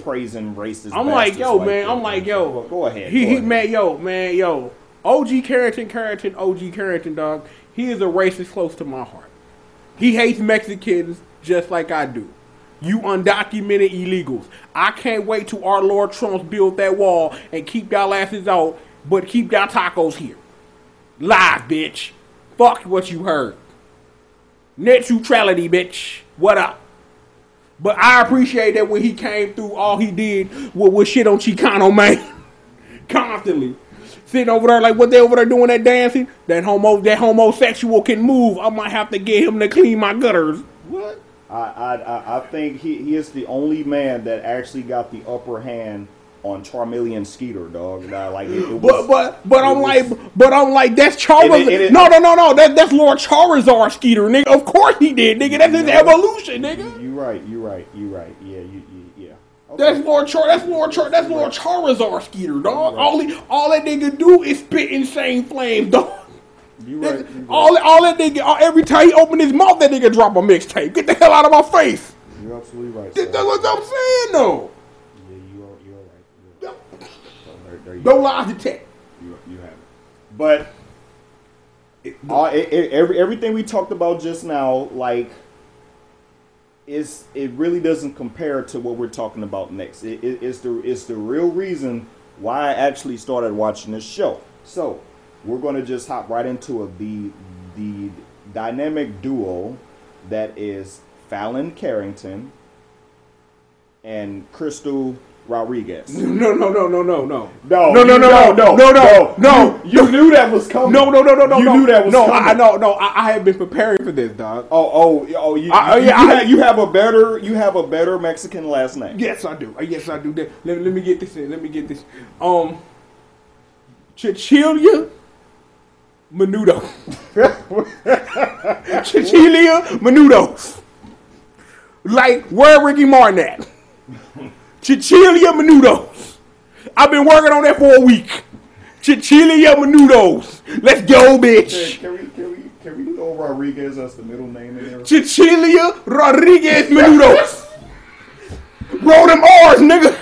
Speaker 3: praising racist.
Speaker 1: I'm like, yo, man. That. I'm like, yo.
Speaker 3: Go ahead.
Speaker 1: Yo. OG Carrington, dog. He is a racist close to my heart. He hates Mexicans just like I do. You undocumented illegals. I can't wait till our Lord Trump's build that wall and keep y'all asses out, but keep y'all tacos here. Live, bitch. Fuck what you heard. Net neutrality, bitch. What up? But I appreciate that when he came through, all he did was shit on Chicano, man. Constantly. Sitting over there like what they over there doing that dancing. That homosexual can move. I might have to get him to clean my gutters.
Speaker 3: What? I think he is the only man that actually got the upper hand on Charmeleon Skeeter, dog. But I'm like that's Charizard. No. That's Lord Charizard Skeeter, nigga. Of course he did, nigga. That's his evolution, nigga. You right. Yeah. Okay.
Speaker 1: That's Lord Charizard Skeeter, dog. Right. All that nigga do is spit insane flames, dog.
Speaker 3: You right.
Speaker 1: All that nigga, every time he open his mouth, that nigga drop a mixtape. Get the hell out of my face.
Speaker 3: You're absolutely right.
Speaker 1: That's what I'm saying, though.
Speaker 3: Yeah, you're right. So
Speaker 1: no lies detect.
Speaker 3: You have it. But everything we talked about just now, like, it really doesn't compare to what we're talking about next. It's the real reason why I actually started watching this show. So we're going to just hop right into it. The dynamic duo that is Fallon Carrington and Crystal Rodriguez.
Speaker 1: No.
Speaker 3: You knew that was coming.
Speaker 1: No.
Speaker 3: You knew that was coming.
Speaker 1: I have been preparing for this, dog.
Speaker 3: You have a better Mexican last name.
Speaker 1: Yes, I do. Let me get this. Cecilia Menudo. Like, where Ricky Martin at? Cecilia Menudos. I've been working on that for a week. Cecilia Menudos. Let's go, bitch.
Speaker 3: Can we throw Rodriguez as the middle name in there?
Speaker 1: Cecilia Rodriguez Menudos. Roll them R's, nigga.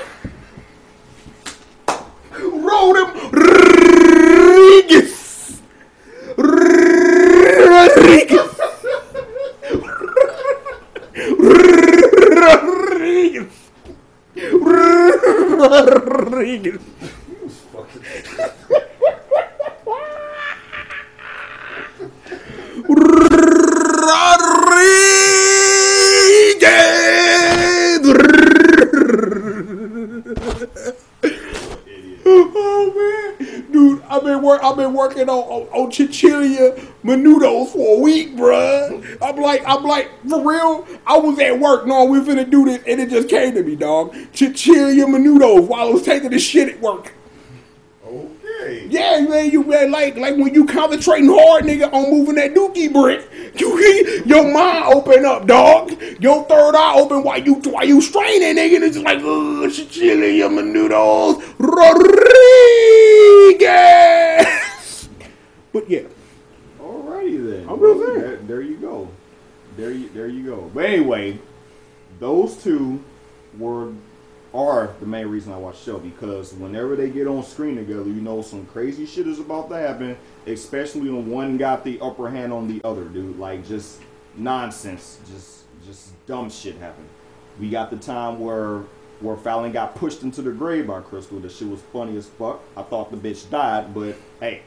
Speaker 1: Roll them Rodriguez. Rodriguez. working on Chinchilla Menudos for a week, bruh. I'm like, for real? I was at work knowing we finna do this, and it just came to me, dog. Chinchilla Menudos while I was taking the shit at work.
Speaker 2: Okay.
Speaker 1: Yeah, man, like when you concentrating hard, nigga, on moving that dookie brick, your mind open up, dog. Your third eye open while you straining, nigga. And it's just like, Chinchilla Menudos Rodriguez. But yeah.
Speaker 3: Alrighty then.
Speaker 1: I'm just saying.
Speaker 3: There you go. There you go. But anyway, those two are the main reason I watch the show, because whenever they get on screen together, you know some crazy shit is about to happen, especially when one got the upper hand on the other, dude. Like, just nonsense, just dumb shit happened. We got the time where Fallon got pushed into the grave by Crystal. That shit was funny as fuck. I thought the bitch died, but hey,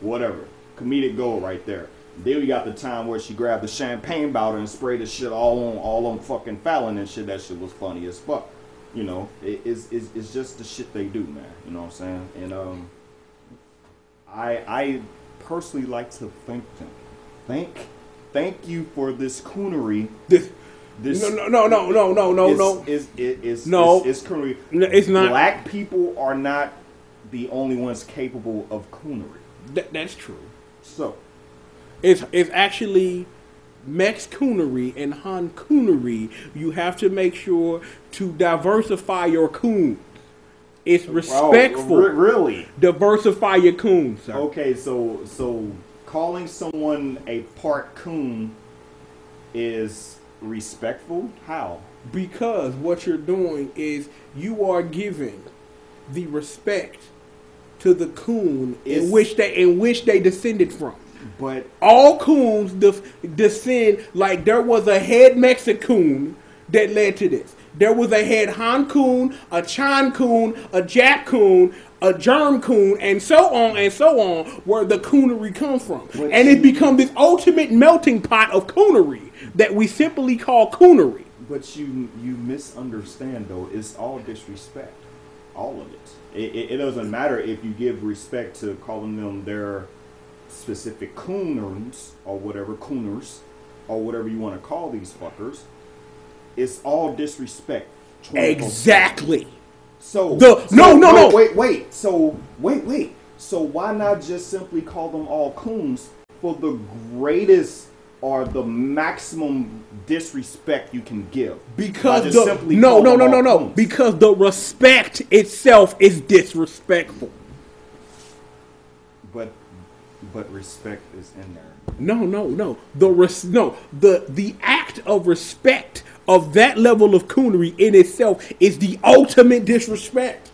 Speaker 3: whatever. Comedic gold right there. Then we got the time where she grabbed the champagne bottle and sprayed the shit all on fucking Fallon and shit. That shit was funny as fuck. You know, it's just the shit they do, man. You know what I'm saying? And I personally like to thank them. Thank you for this coonery. This
Speaker 1: no.
Speaker 3: It's coonery.
Speaker 1: No, it's not.
Speaker 3: Black people are not the only ones capable of coonery.
Speaker 1: That's true.
Speaker 3: So
Speaker 1: it's actually Mex coonery and Han coonery. You have to make sure to diversify your coons. It's respectful.
Speaker 3: Really?
Speaker 1: Diversify your coons, sir.
Speaker 3: Okay, so calling someone a part coon is respectful? How?
Speaker 1: Because what you're doing is you are giving the respect to the coon in which they descended from.
Speaker 3: But
Speaker 1: all coons descend, like there was a head Mexicoon that led to this. There was a head Han coon, a Chan coon, a Jack coon, a Germ coon, and so on, where the coonery comes from. And it become this ultimate melting pot of coonery that we simply call coonery.
Speaker 3: But you misunderstand, though. It's all disrespect. All of it. It doesn't matter if you give respect to calling them their specific cooners or whatever, cooners or whatever you want to call these fuckers. It's all disrespect.
Speaker 1: Exactly.
Speaker 3: So
Speaker 1: no.
Speaker 3: Wait. So why not just simply call them all coons for the greatest or the maximum disrespect you can give?
Speaker 1: Because no. Because the respect itself is disrespectful.
Speaker 3: But respect is in there.
Speaker 1: No. The act of respect of that level of coonery in itself is the ultimate disrespect.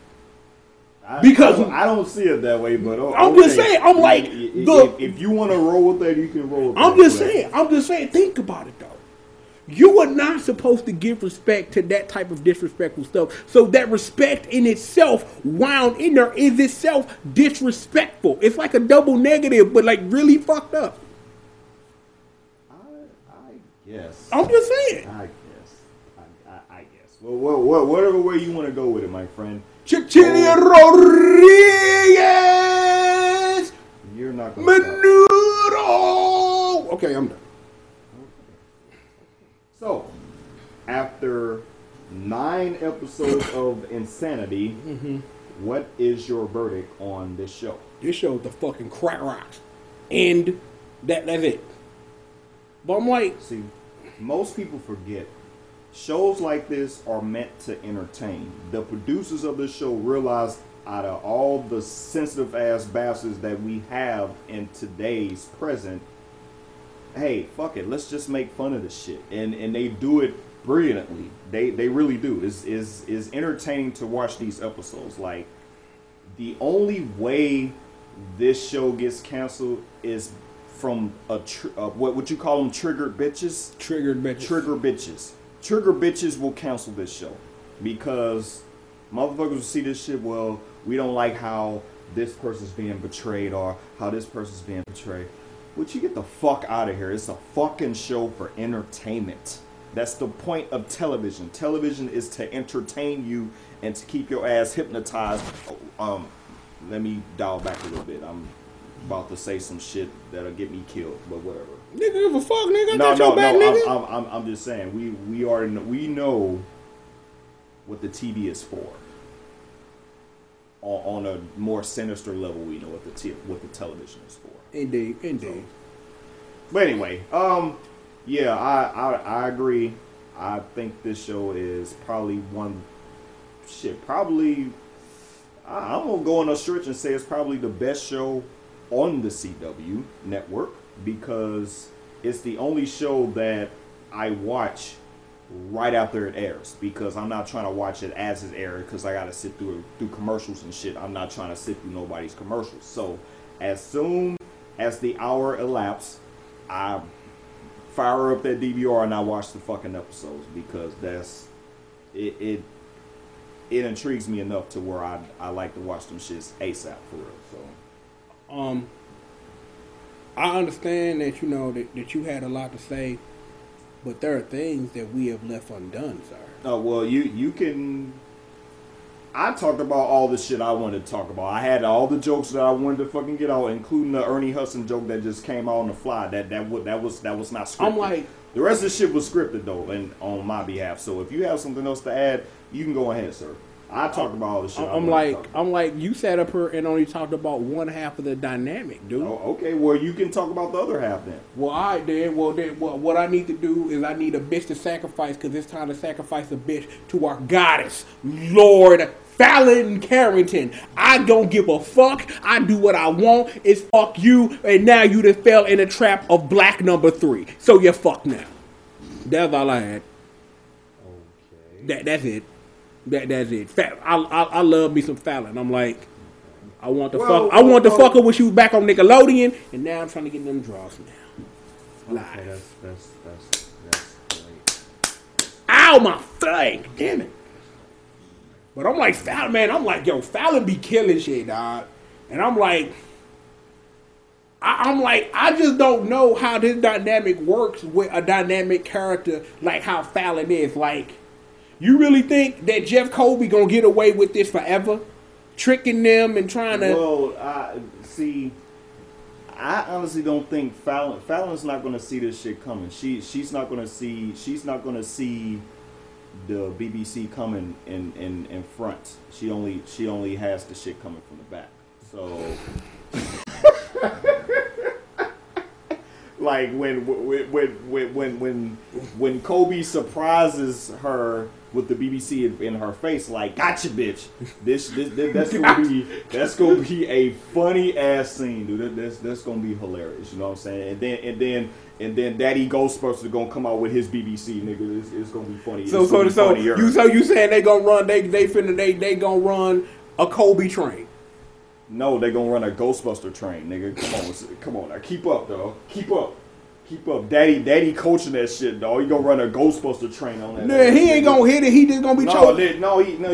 Speaker 3: I don't see it that way, but
Speaker 1: I'm just saying. I'm like,
Speaker 3: if you want to roll with that, you can roll with that.
Speaker 1: I'm just saying. Think about it though. You are not supposed to give respect to that type of disrespectful stuff. So that respect in itself, wound in there, is itself disrespectful. It's like a double negative, but like really fucked up.
Speaker 3: I guess.
Speaker 1: I'm just saying.
Speaker 3: I guess. Well, whatever way you want to go with it, my friend.
Speaker 1: Chinchilla Rodriguez.
Speaker 3: You're not going to
Speaker 1: Menudo. Okay, I'm done.
Speaker 3: So, after 9 episodes of insanity, what is your verdict on this show?
Speaker 1: This show is the fucking crack rocks. And that's it. But I'm like...
Speaker 3: See, most people forget. Shows like this are meant to entertain. The producers of this show realize out of all the sensitive ass bastards that we have in today's present, hey, fuck it, let's just make fun of this shit. And they do it brilliantly. They really do. It's entertaining to watch these episodes. Like, the only way this show gets canceled is from what you call them, triggered bitches?
Speaker 1: Triggered bitches.
Speaker 3: Trigger bitches. Trigger bitches will cancel this show. Because motherfuckers will see this shit, well, we don't like how this person's being betrayed or how this person's being betrayed. Would you get the fuck out of here? It's a fucking show for entertainment. That's the point of television. Television is to entertain you and to keep your ass hypnotized. Let me dial back a little bit. about to say some shit that'll get me killed, but whatever.
Speaker 1: Nigga, give a fuck, nigga. I got your back, nigga.
Speaker 3: I'm just saying we know what the TV is for. On a more sinister level, we know what the television is for.
Speaker 1: Indeed.
Speaker 3: So, but anyway, yeah, I agree. I think this show is probably I'm gonna go on a stretch and say it's probably the best show on the CW network because it's the only show that I watch right after it airs because I'm not trying to watch it as it aired because I gotta sit through commercials and shit. I'm not trying to sit through nobody's commercials. So as soon as the hour elapses, I fire up that DVR and I watch the fucking episodes because that's it intrigues me enough to where I like to watch them shits ASAP for real. So
Speaker 1: I understand that that you had a lot to say, but there are things that we have left undone, sir.
Speaker 3: Oh well, you can. I talked about all the shit I wanted to talk about. I had all the jokes that I wanted to fucking get out, including the Ernie Hudson joke that just came out on the fly. That was not scripted.
Speaker 1: I'm like,
Speaker 3: the rest of the shit was scripted though, and on my behalf. So if you have something else to add, you can go ahead, sir. I talked about all the shit.
Speaker 1: I'm like, you sat up here and only talked about one half of the dynamic, dude.
Speaker 3: Oh, okay. Well, you can talk about the other half then.
Speaker 1: Well, all right, then. Well, what I need to do is I need a bitch to sacrifice because it's time to sacrifice a bitch to our goddess, Lord Fallon Carrington. I don't give a fuck. I do what I want. It's fuck you, and now you done fell in the trap of black number 3. So you're fucked now. That's all I had.
Speaker 2: Okay.
Speaker 1: That's it. That's it. I love me some Fallon. I'm like, I want to fuck her when she was back on Nickelodeon, and now I'm trying to get them draws now. Live.
Speaker 2: Okay, that's great.
Speaker 1: Ow, my thing. Damn it. But I'm like, Fallon, man, yo, Fallon be killing shit, dog. And I'm like, I just don't know how this dynamic works with a dynamic character like how Fallon is. Like, you really think that Jeff Kobe gonna get away with this forever? Tricking them and trying to...
Speaker 3: Well, I honestly don't think Fallon's not gonna see this shit coming. She's not gonna see the BBC coming in front. She only has the shit coming from the back. So like when Kobe surprises her with the BBC in her face, like, gotcha, bitch. That's gonna be a funny ass scene, dude. That's gonna be hilarious. You know what I'm saying? And then Daddy Ghostbuster gonna come out with his BBC, nigga. It's gonna be funny.
Speaker 1: So you saying they gonna run? They gonna run a Kobe train?
Speaker 3: No, they gonna run a Ghostbuster train, nigga. Come on, now keep up, dog. Keep up. Daddy coaching that shit, dog. He gonna run a Ghostbuster train on that.
Speaker 1: Nah, he ain't gonna hit it. He just gonna be choking.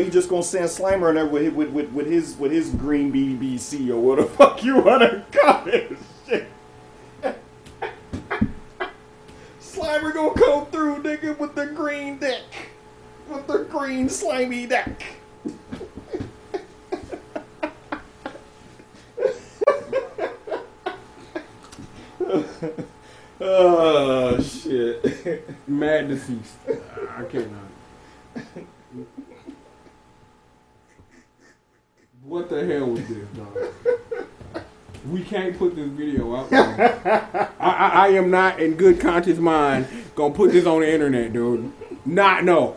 Speaker 3: He just gonna send Slimer in there with his green BBC or what the fuck you wanna call it. Shit. Slimer gonna come through, nigga, with the green deck, with the green slimy deck. Oh shit!
Speaker 1: Mad deceased. I cannot. What the hell was this, dog? We can't put this video out there. I am not in good conscious mind gonna put this on the internet, dude. No.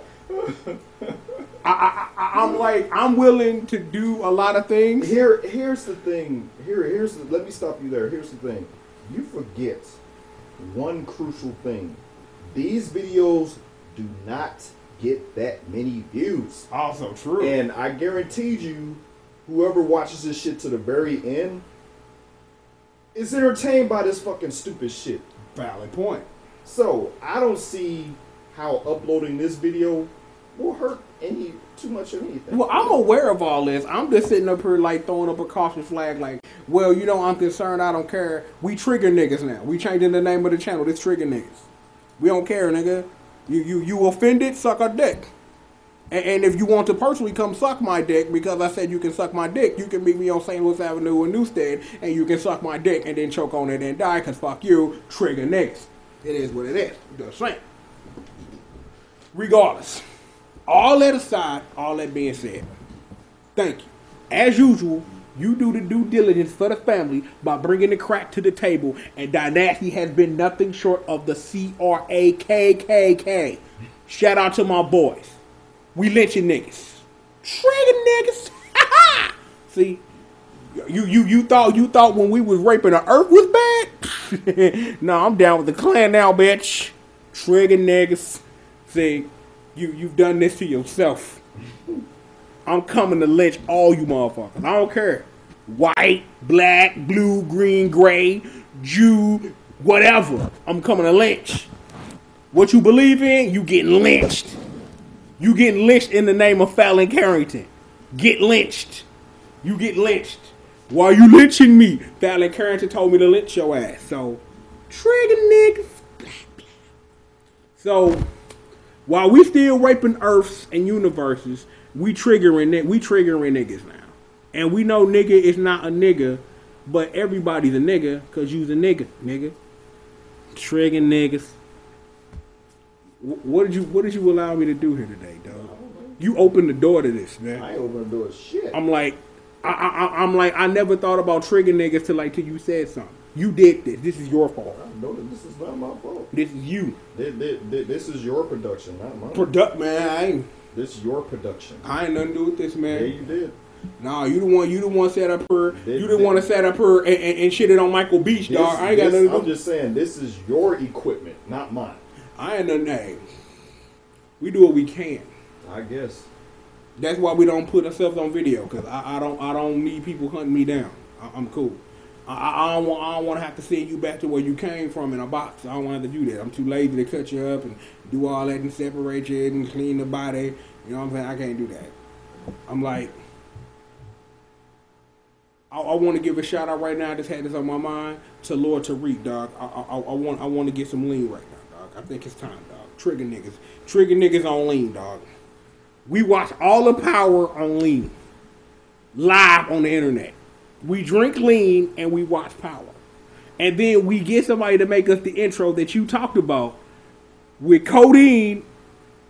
Speaker 1: I'm willing to do a lot of things.
Speaker 2: Here's the thing. Let me stop you there. Here's the thing. You forget one crucial thing. These videos do not get that many views.
Speaker 1: Also true.
Speaker 2: And I guarantee you, whoever watches this shit to the very end is entertained by this fucking stupid shit.
Speaker 1: Valid point.
Speaker 2: So I don't see how uploading this video will hurt too much of anything.
Speaker 1: Well, I'm aware of all this. I'm just sitting up here like throwing up a caution flag like, well, I'm concerned. I don't care. We trigger niggas now. We changing the name of the channel. This trigger niggas. We don't care, nigga. You offended? Suck our dick. And if you want to personally come suck my dick, because I said you can suck my dick, you can meet me on St. Louis Avenue in Newstead, and you can suck my dick and then choke on it and die, because fuck you, trigger niggas. It is what it is. Just saying. Regardless, all that aside, all that being said, thank you. As usual, you do the due diligence for the family by bringing the crack to the table, and Dynasty has been nothing short of the CRAKKK. Shout out to my boys. We lynching niggas. Trigger niggas. See, you thought when we was raping the earth was bad? No, I'm down with the clan now, bitch. Trigger niggas. See, you've done this to yourself. I'm coming to lynch all you motherfuckers. I don't care. White, black, blue, green, gray, Jew, whatever. I'm coming to lynch. What you believe in, you getting lynched. You getting lynched in the name of Fallon Carrington. Get lynched. You get lynched. Why you lynching me? Fallon Carrington told me to lynch your ass. So, trigger niggas. So, while we still raping Earths and universes, we triggering niggas now. And we know nigga is not a nigga, but everybody's a nigga, cause you's a nigga. Trigger niggas. What did you allow me to do here today, dog? You opened the door to this, man.
Speaker 2: I ain't opened the door to shit.
Speaker 1: I'm like, I never thought about trigger niggas till you said something. You did this. This is your fault.
Speaker 2: No, this is not my fault.
Speaker 1: This is you.
Speaker 2: This is your production, not mine.
Speaker 1: Man,
Speaker 2: This is your production.
Speaker 1: I ain't nothing to do with this, man.
Speaker 2: Yeah, you did.
Speaker 1: Nah, you the one set up her. You the one that sat up her and shit it on Michael Beach, dog. I ain't got nothing to do.
Speaker 2: I'm just saying, this is your equipment, not mine.
Speaker 1: I ain't nothing. Hey, we do what we can.
Speaker 2: I guess.
Speaker 1: That's why we don't put ourselves on video, because I don't need people hunting me down. I'm cool. I don't want to have to send you back to where you came from in a box. I don't want to have to do that. I'm too lazy to cut you up and do all that and separate you and clean the body. You know what I'm saying? I can't do that. I'm like, I want to give a shout out right now. I just had this on my mind to Lord Tariq, dog. I want to get some lean right now, dog. I think it's time, dog. Trigger niggas on lean, dog. We watch all the power on lean live on the internet. We drink lean and we watch power. And then we get somebody to make us the intro that you talked about with codeine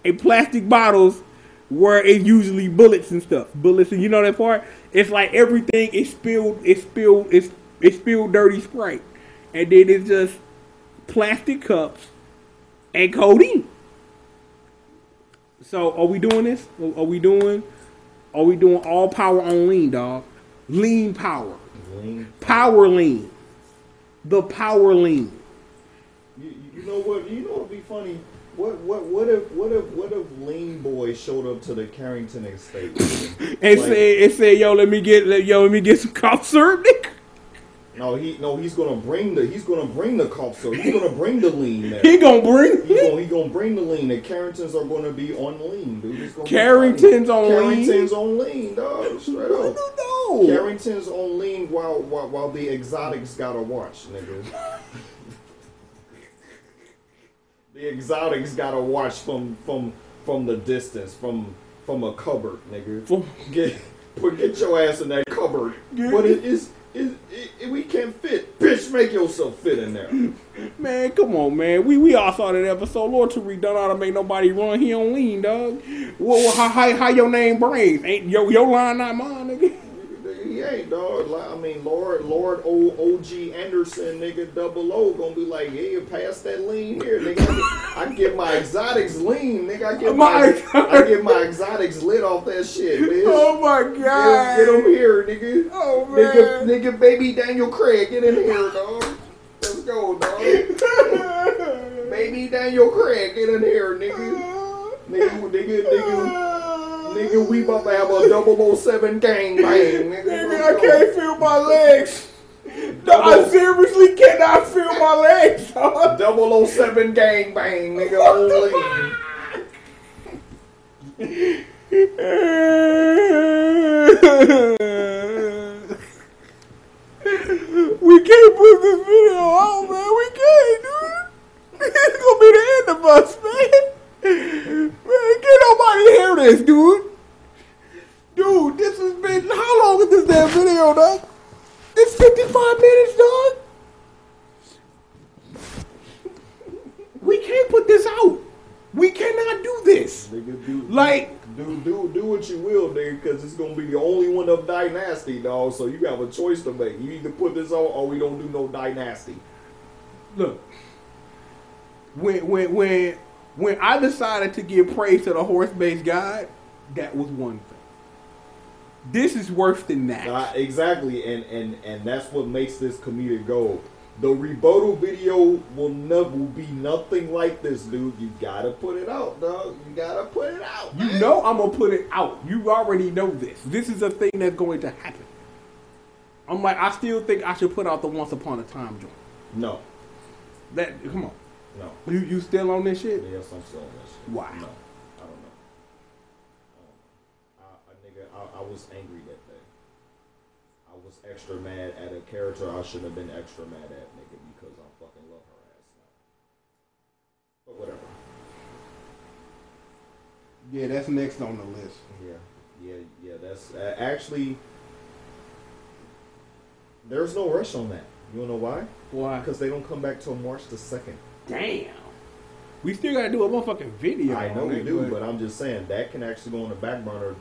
Speaker 1: and plastic bottles where it's usually bullets and stuff. Bullets, and you know that part? It's like everything is spilled dirty Sprite. And then it's just plastic cups and codeine. So are we doing this? Are we doing all power on lean, dog? Lean power.
Speaker 2: Lean.
Speaker 1: Power lean. The power lean.
Speaker 2: You know what? You know what'd be funny? What if Lean Boy showed up to the Carrington estate
Speaker 1: and said, yo, let me get some cough syrup, Nick.
Speaker 2: He's gonna bring the cough syrup. He's gonna bring the lean there.
Speaker 1: He gonna bring
Speaker 2: the lean. The Carringtons are gonna be on lean, dude. It's gonna
Speaker 1: Carrington's on lean.
Speaker 2: Carrington's on lean, dog. Straight up.
Speaker 1: No.
Speaker 2: Carrington's on lean while the exotics gotta watch, nigga. The exotics gotta watch from the distance, from a cupboard, nigga. Get your ass in that cupboard.
Speaker 1: Yeah.
Speaker 2: But we can't fit. Bitch, make yourself fit in there.
Speaker 1: Man, come on, man. We all saw that episode. Lord Tariq done ought to make nobody run. He on lean, dog. Well, how your name Brains? Ain't your line not mine, nigga?
Speaker 2: He ain't, dog. I mean, Lord OG Anderson, nigga, 00 gonna be like, yeah, pass that lean here, nigga. I get my exotics lean, nigga. I get my exotics lit off that shit, bitch.
Speaker 1: Oh my god.
Speaker 2: Get him here, nigga.
Speaker 1: Oh man.
Speaker 2: Nigga, baby Daniel Craig, get in here, dog. Let's go, dog. Baby Daniel Craig, get in here, nigga. Nigga, we about to have a 007 gang bang, nigga.
Speaker 1: Nigga, I can't feel my legs. No, I seriously cannot feel my legs.
Speaker 2: 007 gang bang, nigga. Only.
Speaker 1: We can't put this video on, man. We can't, dude. It's gonna be the end of us, man. Man, can't nobody hear this, dude. Dude, this has been, how long is this damn video, dog? It's 55 minutes, dog. We can't put this out. We cannot do this.
Speaker 2: Nigga, do what you will, nigga, because it's gonna be the only one of Dynasty, dog. So you have a choice to make. You either put this on or we don't do no Dynasty.
Speaker 1: Look, when I decided to give praise to the horse-based guide, that was one thing. This is worse than that.
Speaker 2: Exactly, and that's what makes this comedic gold. The rebuttal video will be nothing like this, dude. You gotta put it out, dog. You gotta put it out.
Speaker 1: You know I'm gonna put it out. You already know this. This is a thing that's going to happen. I'm like, I still think I should put out the Once Upon a Time joint.
Speaker 2: No.
Speaker 1: Come on.
Speaker 2: No.
Speaker 1: You still on this shit?
Speaker 2: Yes, I'm still on this shit.
Speaker 1: Wow.
Speaker 2: No, I don't know. I was angry that day. I was extra mad at a character I shouldn't have been extra mad at, nigga, because I fucking love her ass now. But whatever.
Speaker 1: Yeah, that's next on the list.
Speaker 2: Yeah. That's actually. There's no rush on that. You wanna know why?
Speaker 1: Why?
Speaker 2: Because they don't come back till March the 2nd.
Speaker 1: Damn. We still gotta do a motherfucking video.
Speaker 2: I know we do, but I'm just saying that can actually go on the back burner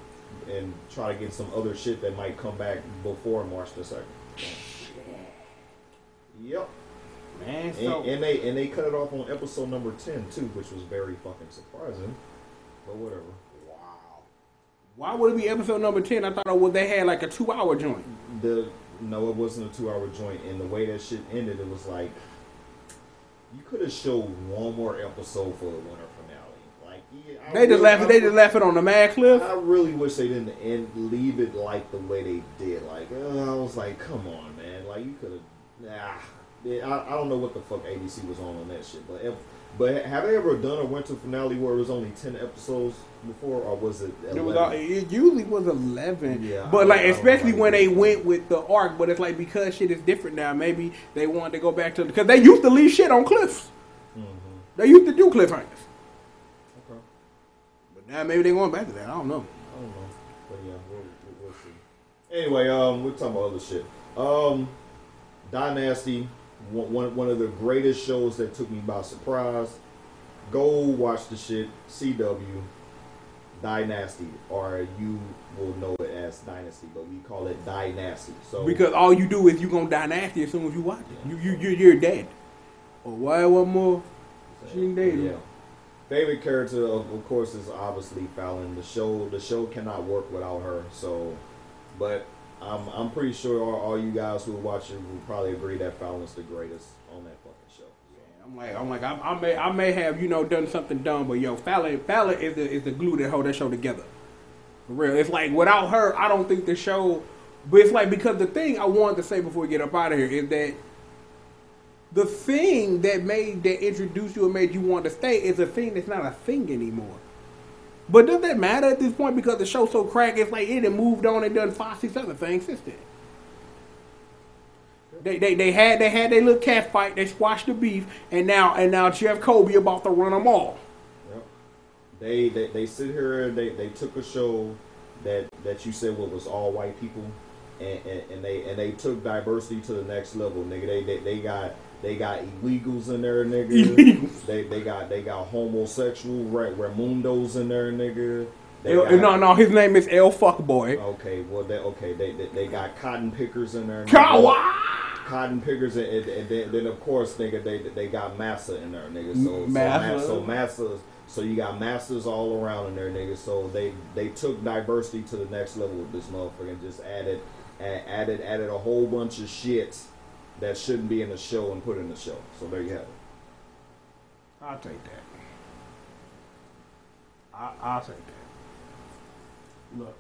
Speaker 2: and try to get some other shit that might come back before March the 2nd. Yep.
Speaker 1: Man,
Speaker 2: and they cut it off on episode number 10 too, which was very fucking surprising. But whatever.
Speaker 1: Wow. Why would it be episode number 10? I thought they had like a 2-hour joint.
Speaker 2: No, it wasn't a 2-hour joint. And the way that shit ended, it was like you could have showed one more episode for the winter finale. Like, yeah,
Speaker 1: they just left it on the mad cliff.
Speaker 2: I really wish they didn't leave it like the way they did. Like, I was like, come on, man. Like, you could have. I don't know what the fuck ABC was on that shit, but have they ever done a winter finale where it was only 10 episodes before, or was it 11?
Speaker 1: It usually was 11.
Speaker 2: Yeah,
Speaker 1: but especially when they went with the arc, but it's like because shit is different now, maybe they wanted to go back to, because they used to leave shit on cliffs. Mm-hmm. They used to do cliffhangers.
Speaker 2: Okay.
Speaker 1: But now maybe they're going back to that. I don't know.
Speaker 2: But yeah, we'll see. Anyway, we're talking about other shit. Dynasty, one of the greatest shows that took me by surprise. Go watch the shit. CW, Dynasty, or you will know it as Dynasty, but we call it Dynasty. So
Speaker 1: because all you do is you gonna Dynasty as soon as you watch it. You're dead. Or why one more? She ain't dead.
Speaker 2: Yeah. Favorite character, of course, is obviously Fallon. The show cannot work without her. So, but I'm pretty sure all you guys who are watching will probably agree that Fallon's the greatest on that fucking show.
Speaker 1: I may have done something dumb, but Fallon is the glue that hold that show together. For real, it's like without her, I don't think the show. But it's like because the thing I wanted to say before we get up out of here is that the thing that introduced you and made you want to stay is a thing that's not a thing anymore. But does that matter at this point because the show's so cracked? It's like it had moved on and done 5, 6 other things since then. They had their little cat fight. They squashed the beef, and now Jeff Kobe about to run them all.
Speaker 2: Yep. They sit here and they took a show that you said was all white people, and they took diversity to the next level, nigga. They got illegals in there, nigga. Illegals. They got homosexual Raimundos in there, nigga.
Speaker 1: No, his name is El Fuckboy.
Speaker 2: Okay, well they got cotton pickers in there. Cotton pickers, and then of course, nigga, they got massa in there, nigga. So you got masters all around in there, nigga. So they took diversity to the next level with this motherfucker and just added a whole bunch of shit that shouldn't be in the show and put in the show. So there you have it.
Speaker 1: I'll take that. I'll take that. Look,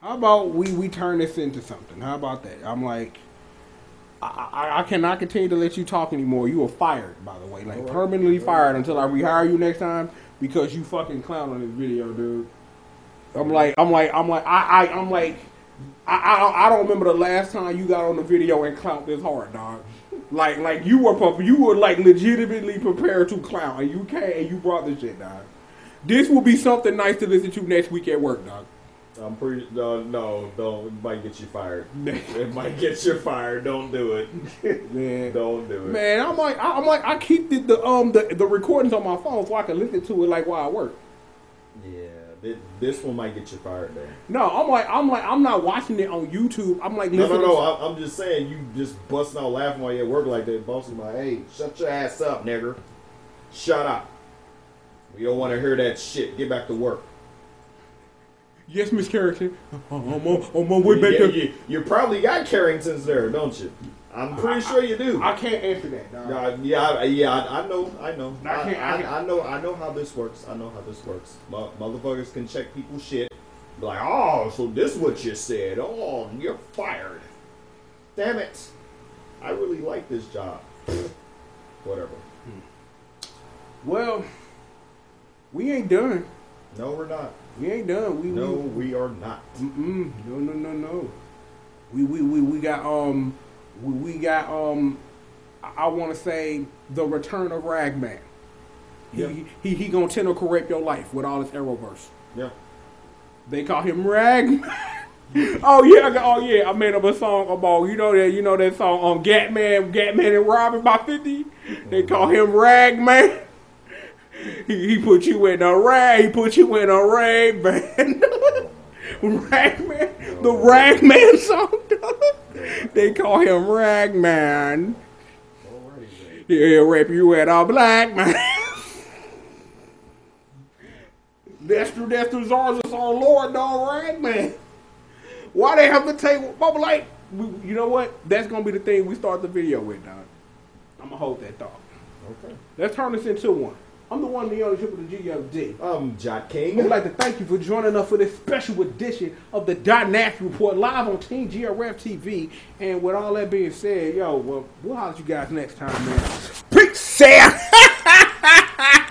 Speaker 1: how about we turn this into something? How about that? I'm like, I cannot continue to let you talk anymore. You are fired, by the way, like permanently fired until I rehire you next time because you fucking clown on this video, dude. I don't remember the last time you got on the video and clowned this hard, dog. You were like legitimately prepared to clown, and you came and you brought this shit, dog. This will be something nice to listen to next week at work, dog.
Speaker 2: I'm pretty no, don't. It might get you fired. It might get you fired. Don't do it.
Speaker 1: Man,
Speaker 2: don't do it.
Speaker 1: Man, I keep the recordings on my phone so I can listen to it like while I work.
Speaker 2: Yeah, this one might get you fired there.
Speaker 1: No, I'm not watching it on YouTube. I'm like listening.
Speaker 2: No. I'm just saying, you just busting out laughing while you're at work like that. Boss is like, hey, shut your ass up, nigger. Shut up. We don't want to hear that shit. Get back to work.
Speaker 1: Yes, Miss Carrington. On my way back there.
Speaker 2: You probably got Carringtons there, don't you? I'm pretty sure you do.
Speaker 1: I can't answer that, dog.
Speaker 2: I know. I know how this works. Motherfuckers can check people's shit. Be like, oh, so this is what you said. Oh, you're fired. Damn it. I really like this job. Whatever.
Speaker 1: Well, we ain't done.
Speaker 2: No, we're not.
Speaker 1: We ain't done.
Speaker 2: We are not.
Speaker 1: No. We got I want to say the return of Ragman. He gonna tend to correct your life with all his Arrowverse.
Speaker 2: Yeah. They
Speaker 1: call him Ragman. Oh yeah. I made up a song about you know that song on Gatman and Robin by 50. They call him Ragman. He put you in a rag. He put you in a rag band. Ragman, the Ragman song. They call him Ragman. He'll rap you at a black man. That's through Zarzus, our Lord, dog, Ragman. Why they have to take Bubble Light? You know what? That's gonna be the thing we start the video with, dog. I'm gonna hold that thought.
Speaker 2: Okay.
Speaker 1: Let's turn this into one. I'm the one, the ownership of the G.O.D.
Speaker 2: I'm Jock King.
Speaker 1: I would like to thank you for joining us for this special edition of the Dynasty Report live on Team GRF TV. And with all that being said, we'll holler at you guys next time, man. Peace out.